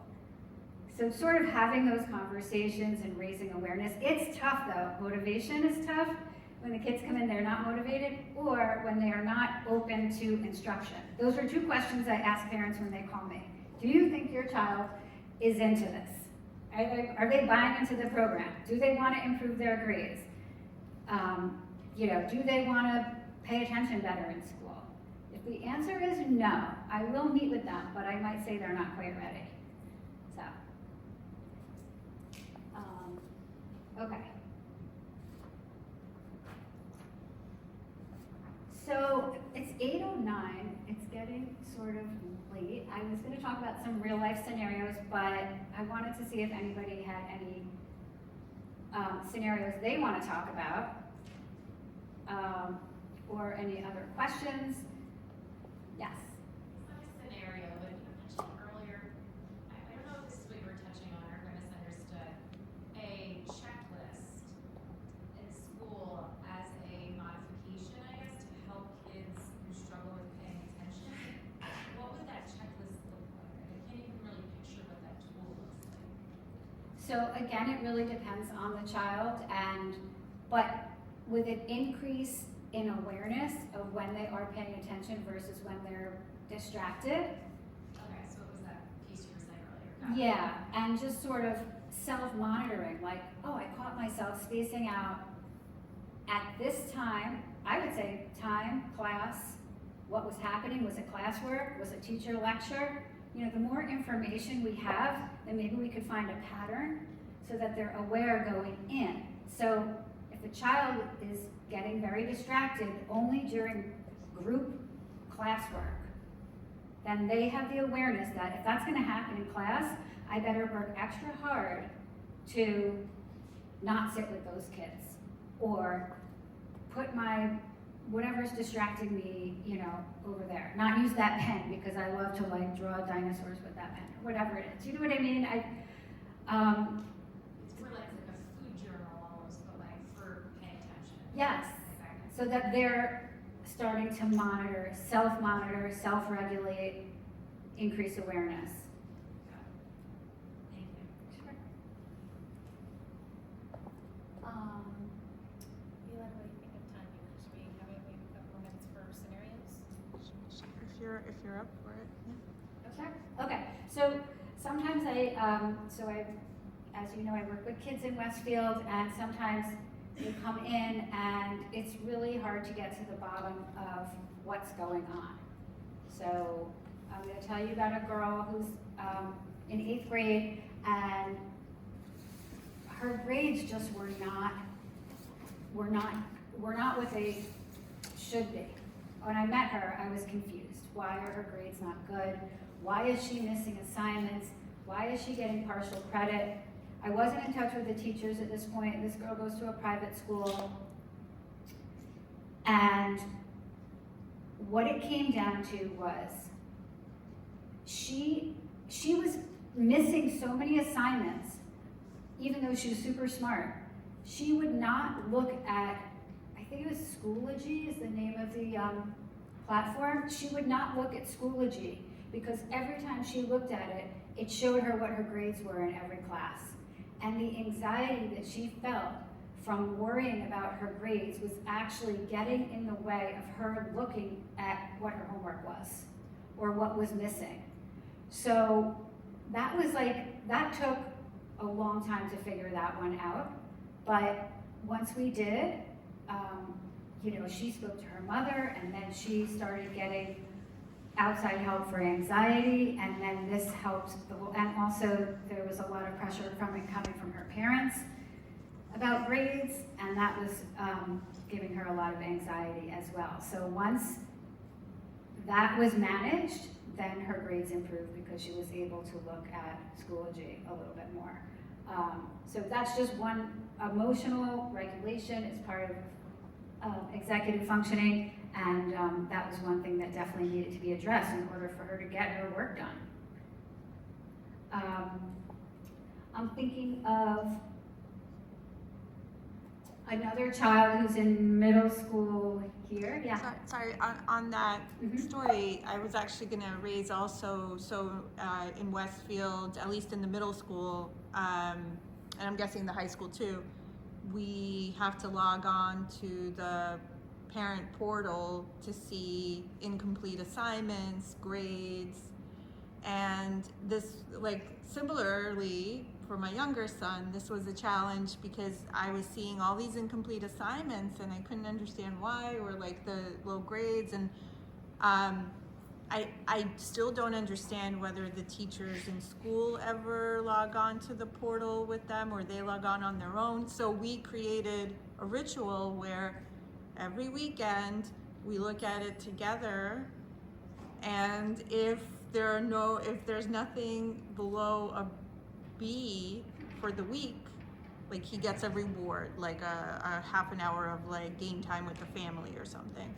So sort of having those conversations and raising awareness. It's tough though. Motivation is tough. When the kids come in, they're not motivated, or when they are not open to instruction. Those are two questions I ask parents when they call me. Do you think your child is into this? Are they buying into the program? Do they want to improve their grades? You know, do they want to pay attention better in school? If the answer is no, I will meet with them, but I might say they're not quite ready. So, okay. So it's 8:09, it's getting sort of late. I was gonna talk about some real life scenarios, but I wanted to see if anybody had any scenarios they wanna talk about, or any other questions. Yes. It's not a scenario, but you mentioned earlier, I don't know if this is what you were touching on or misunderstood, a checklist in school as a modification, I guess, to help kids who struggle with paying attention. What would that checklist look like? I can't even really picture what that tool looks like. So again, it really depends on the child, but with an increase in awareness of when they are paying attention versus when they're distracted. Okay, so it was that piece you were saying earlier. Got it. Yeah, and just sort of self-monitoring, like, oh, I caught myself spacing out at this time. I would say time, class, what was happening, was it classwork, was it teacher lecture? You know, the more information we have, then maybe we could find a pattern so that they're aware going in. So if the child is getting very distracted only during group classwork, then they have the awareness that if that's gonna happen in class, I better work extra hard to not sit with those kids, or put my, whatever's distracting me, you know, over there. Not use that pen because I love to like draw dinosaurs with that pen, or whatever it is. You know what I mean? It's more like a food journal almost, but like for paying attention. Yes, so that they're starting to monitor, self-monitor, self-regulate, increase awareness. Thank you. Sure. Eli, what do you think of timing? Should we have maybe a couple minutes for scenarios? If you're up for it, yeah. Sure. Okay, so sometimes as you know, I work with kids in Westfield, and sometimes they come in and it's really hard to get to the bottom of what's going on. So I'm going to tell you about a girl who's in 8th grade, and her grades just were not what they should be. When I met her, I was confused. Why are her grades not good? Why is she missing assignments? Why is she getting partial credit? I wasn't in touch with the teachers at this point. This girl goes to a private school. And what it came down to was she was missing so many assignments, even though she was super smart. She would not look at, I think it was Schoology is the name of the platform. She would not look at Schoology because every time she looked at it, it showed her what her grades were in every class. And the anxiety that she felt from worrying about her grades was actually getting in the way of her looking at what her homework was or what was missing. So that was like, that took a long time to figure that one out. But once we did, she spoke to her mother, and then she started getting outside help for anxiety, and then this helped and also there was a lot of pressure coming from her parents about grades, and that was giving her a lot of anxiety as well. So once that was managed, then her grades improved because she was able to look at Schoology a little bit more. So that's just one. Emotional regulation is part of executive functioning, and that was one thing that definitely needed to be addressed in order for her to get her work done. I'm thinking of another child who's in middle school here. Yeah. Sorry, on that Mhm. story, I was actually gonna raise also, in Westfield, at least in the middle school, and I'm guessing the high school too, we have to log on to the parent portal to see incomplete assignments, grades, and this, like, similarly, for my younger son, this was a challenge because I was seeing all these incomplete assignments and I couldn't understand why, or like the low grades, and I still don't understand whether the teachers in school ever log on to the portal with them or they log on their own. So we created a ritual where every weekend we look at it together, and if there's nothing below a B for the week, like he gets a reward, like a half an hour of like game time with the family or something.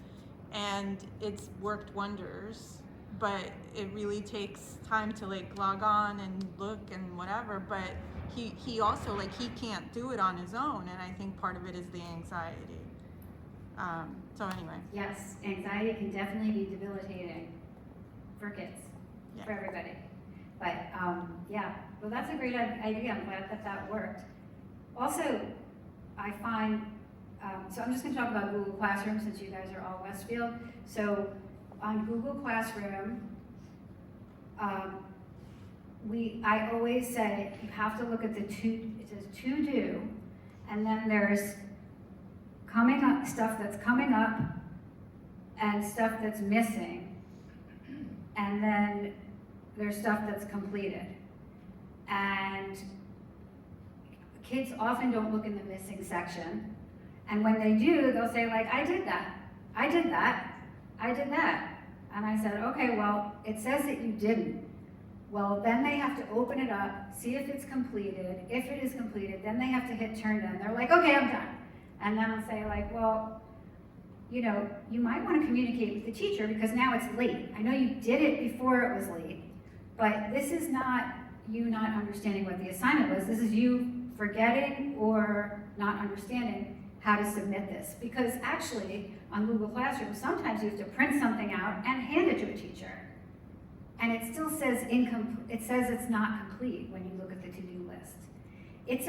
And it's worked wonders, but it really takes time to like log on and look and whatever. But he also, like, he can't do it on his own, and I think part of it is the anxiety. So anyway. Yes, anxiety can definitely be debilitating for kids, Yeah. for everybody. But yeah, well, that's a great idea. I'm glad that worked. Also, I find, so I'm just going to talk about Google Classroom since you guys are all Westfield. So on Google Classroom, I always say you have to look at it says to do, and then there's coming up, stuff that's coming up, and stuff that's missing, and then there's stuff that's completed. And kids often don't look in the missing section, and when they do, they'll say like, I did that, I did that, I did that. And I said, okay, well, it says that you didn't. Well, then they have to open it up, see if it's completed. If it is completed, then they have to hit turn done. They're like, okay, I'm done. And then I'll say like, well, you might want to communicate with the teacher because now it's late. I know you did it before it was late, but this is not you not understanding what the assignment was. This is you forgetting or not understanding how to submit this. Because actually, on Google Classroom, sometimes you have to print something out and hand it to a teacher. And it still says incomplete. It says it's not complete when you look at the to-do list. It's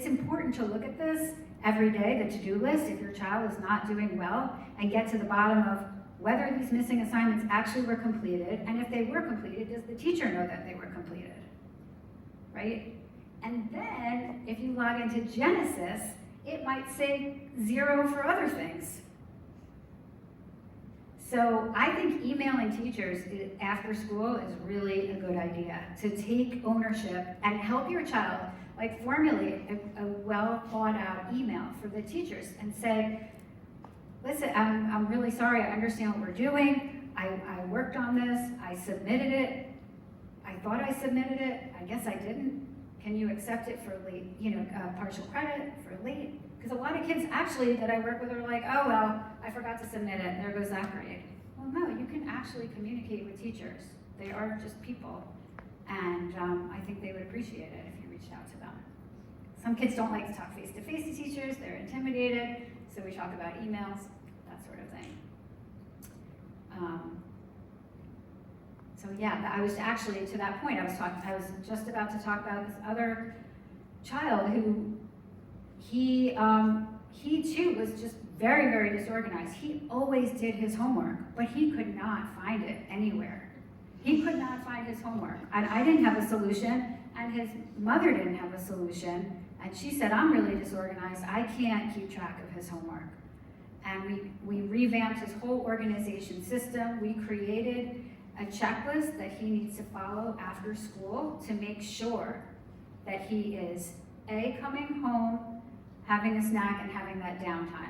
important to look at this every day, the to-do list, if your child is not doing well, and get to the bottom of whether these missing assignments actually were completed, and if they were completed, does the teacher know that they were completed, right? And then, if you log into Genesis, it might say 0 for other things. So I think emailing teachers after school is really a good idea, to take ownership and help your child, like formulate a well thought out email for the teachers and say, listen, I'm really sorry, I understand what we're doing, I worked on this, I submitted it, I thought I submitted it, I guess I didn't. Can you accept it for late, partial credit for late? Because a lot of kids actually that I work with are like, oh well, I forgot to submit it, there goes that grade. Well no, you can actually communicate with teachers. They are just people. And I think they would appreciate it if you reached out to them. Some kids don't like to talk face-to-face to teachers, they're intimidated, so we talk about emails, that sort of thing. So yeah, I was actually, to that point, I was just about to talk about this other child who, he too was just very, very disorganized. He always did his homework, but he could not find it anywhere. He could not find his homework, and I didn't have a solution, and his mother didn't have a solution, and she said, I'm really disorganized, I can't keep track of his homework. And we revamped his whole organization system. We created a checklist that he needs to follow after school to make sure that he is coming home, having a snack, and having that downtime.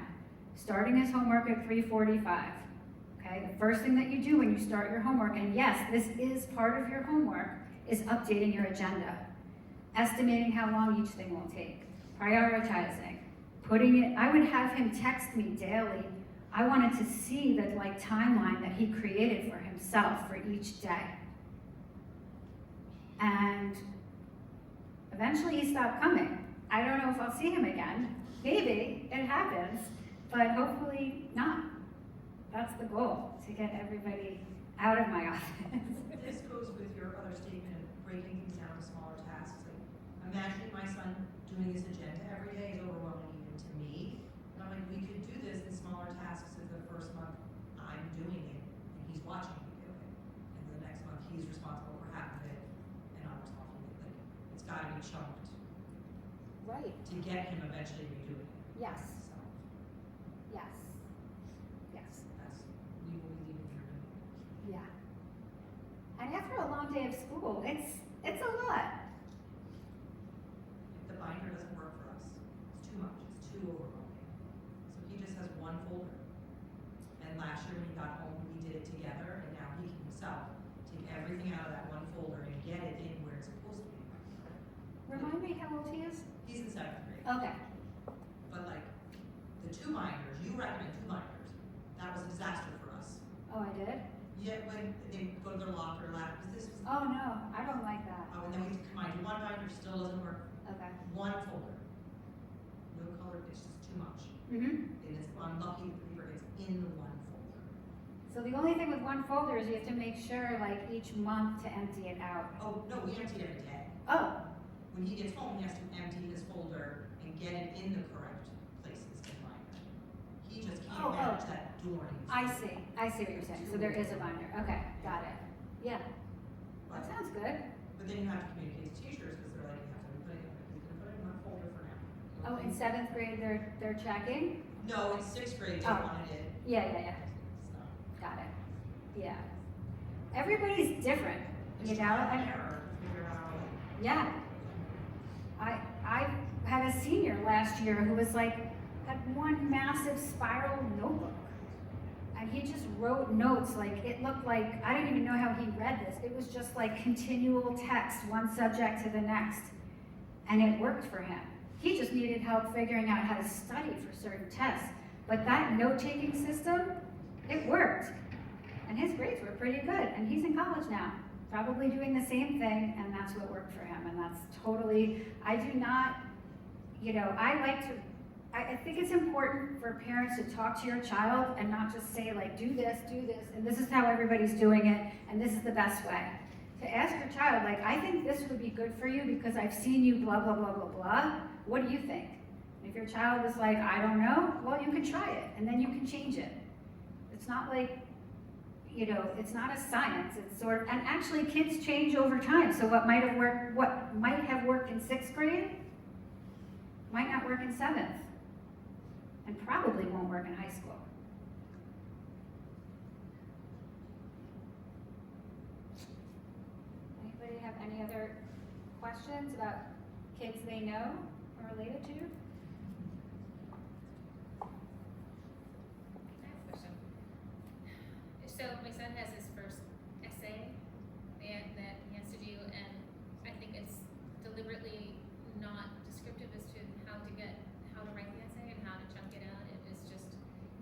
Starting his homework at 3:45. Okay, the first thing that you do when you start your homework, and yes, this is part of your homework, is updating your agenda. Estimating how long each thing will take. Prioritizing. Putting it, I would have him text me daily. I wanted to see the timeline that he created for himself for each day. And eventually he stopped coming. I don't know if I'll see him again. Maybe, it happens, but hopefully not. That's the goal, to get everybody out of my office. This goes with your other statement of breaking things down to smaller tasks. Like, imagining my son doing his agenda every day is overwhelming even to me. And I'm like, we could do this in smaller tasks if the first month I'm doing it and he's watching me do it. And the next month he's responsible for half of it and I'm responsible for it. Like, it's gotta be chunked Right, to get him eventually redoing it. yes, So yes, yes, that's, we will be leaving here doing it. yeah. And after a long day of school, it's a lot. The binder doesn't work for us. It's too much, it's too overwhelming. So he just has one folder. And last year when he got home, we did it together, and now he can himself take everything out of that one folder and get it in where it's supposed to be. Remind me how old he is? He's in 7th grade. Okay, But like, the 2 binders, you recommend 2 binders. That was a disaster for us. oh, I did? Yet when they go to their locker, because this was, Oh, no, I don't like that. and then we have to combine 1 binder, still doesn't work. Okay. 1 folder. No color, it's just too much. Mm-hmm. And it's unlucky that the paper gets in the 1 folder. So the only thing with one folder is you have to make sure, each month to empty it out. Oh, no, we empty it every day. Oh, When he gets home, he has to empty his folder and get it in the correct places in binder. He just Oh, can't manage that during. I see what you're saying. So there is a binder. Okay, got it. Yeah, that sounds good. But then you have to communicate to teachers, because they're like, you have to put it, he's gonna put it in 1 folder for now. Oh, in 7th grade, they're checking? No, in 6th grade, they Oh. wanted it, Yeah. so. Got it. Yeah. Everybody's different, you know? Trial and And- error, figure out. Yeah. I had a senior last year who was had one massive spiral notebook. And he just wrote notes, it looked like, I didn't even know how he read this. It was just continual text, one subject to the next. And it worked for him. He just needed help figuring out how to study for certain tests. But that note-taking system, it worked. And his grades were pretty good. And he's in college now, probably doing the same thing, and that's what worked for him. And that's totally, I do not, I think it's important for parents to talk to your child and not just say do this, and this is how everybody's doing it, and this is the best way. To ask your child, I think this would be good for you because I've seen you blah, blah, blah, blah, blah. What do you think? And if your child is I don't know, well, you can try it, and then you can change it. It's not it's not a science, it's sort of, and actually kids change over time, so what might have worked in 6th grade might not work in 7th, and probably won't work in high school. Anybody have any other questions about kids they know or related to? I have a question. So my son has his first essay that he has to do, and I think it's deliberately not descriptive as to how to write the essay and how to chunk it out. It is just,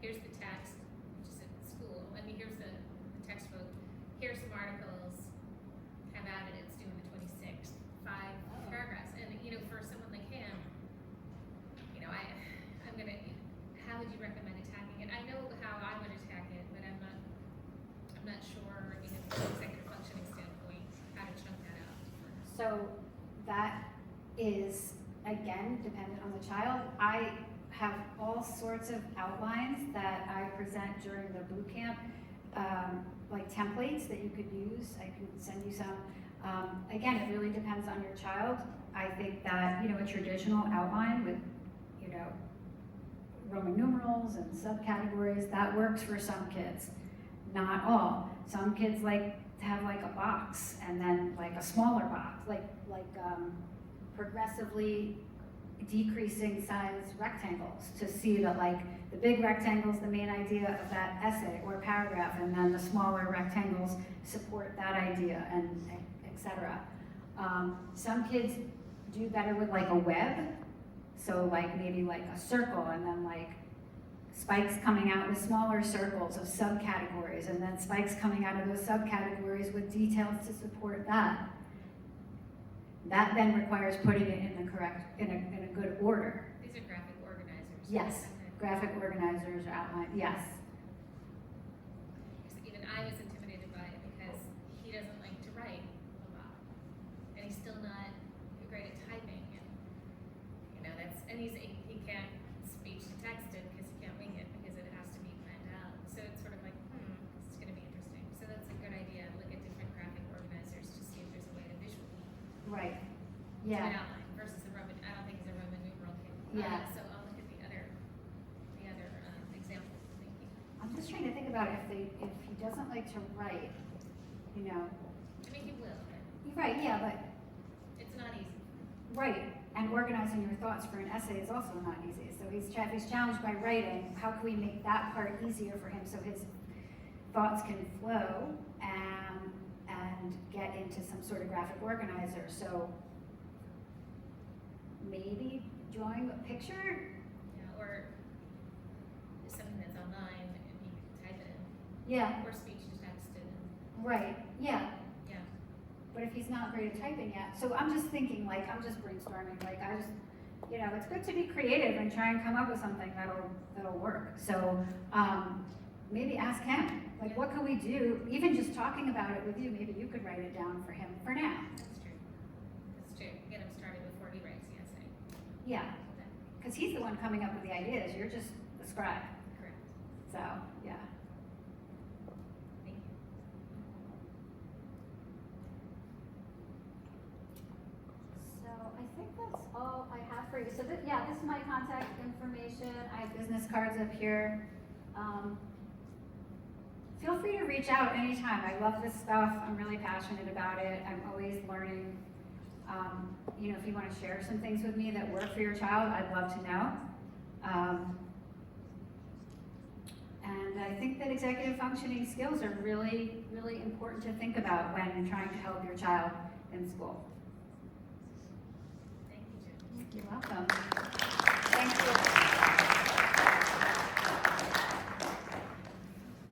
here's the text, which is at school. I mean, here's the textbook. Here's some articles. Have at it. It's due on the 26th. 5 paragraphs. And for someone like him, I'm gonna. How would you recommend attacking it? I know how I would attack it, but I'm not sure, from an executive functioning standpoint, how to chunk that out. So that is, again, dependent on the child. I have all sorts of outlines that I present during the boot camp. like templates that you could use. I can send you some. Again, it really depends on your child. I think that, you know, a traditional outline with, you know, Roman numerals and subcategories, that works for some kids. Not all. Some kids like to have like a box and then like a smaller box, like progressively decreasing size rectangles to see that like the big rectangle's the main idea of that essay or paragraph, and then the smaller rectangles support that idea, and etc. Some kids do better with like a web, so like maybe like a circle and then like spikes coming out with smaller circles of subcategories, and then spikes coming out of those subcategories with details to support that. That then requires putting it in the correct, in a good order. These are graphic organizers. Yes, graphic organizers are outlined, yes. Because even I was intimidated by it because he doesn't like to write a lot, and he's still not great at typing, and you know and he can't speech to text it because he can't wing it because it has to be planned out. So it's sort of like, this is going to be interesting. So that's a good idea. Look at different graphic organizers to see if there's a way to visually Right, do an yeah, outline versus a Roman. I don't think he's a Roman numeral kid. Yeah. So I'll look at the other examples. Thank you. I'm just trying to think about if he doesn't like to write, you know. I mean, he will, but Right, yeah, but, it's not easy. right, and organizing your thoughts for an essay is also not easy. So if he's challenged by writing, how can we make that part easier for him so his thoughts can flow and get into some sort of graphic organizer? So maybe drawing a picture? Yeah, or something that's online and you can type it in, Yeah, or speech to text it in. right, yeah. Yeah. But if he's not great at typing yet, so I'm just thinking, like, I'm just brainstorming, like, you know, it's good to be creative and try and come up with something that'll work. So, maybe ask him, like, what can we do? Even just talking about it with you, maybe you could write it down for him for now. That's true. That's true. Get him started before he writes the essay. Yeah, Okay. because he's the one coming up with the ideas, you're just the scribe. Correct. So, yeah. Thank you. So I think that's all I have for you. So this is my contact information. I have business cards up here. Feel free to reach out anytime. I love this stuff. I'm really passionate about it. I'm always learning. You know, if you want to share some things with me that work for your child, I'd love to know. And I think that executive functioning skills are really, really important to think about when trying to help your child in school. Thank you, Jody. You're welcome.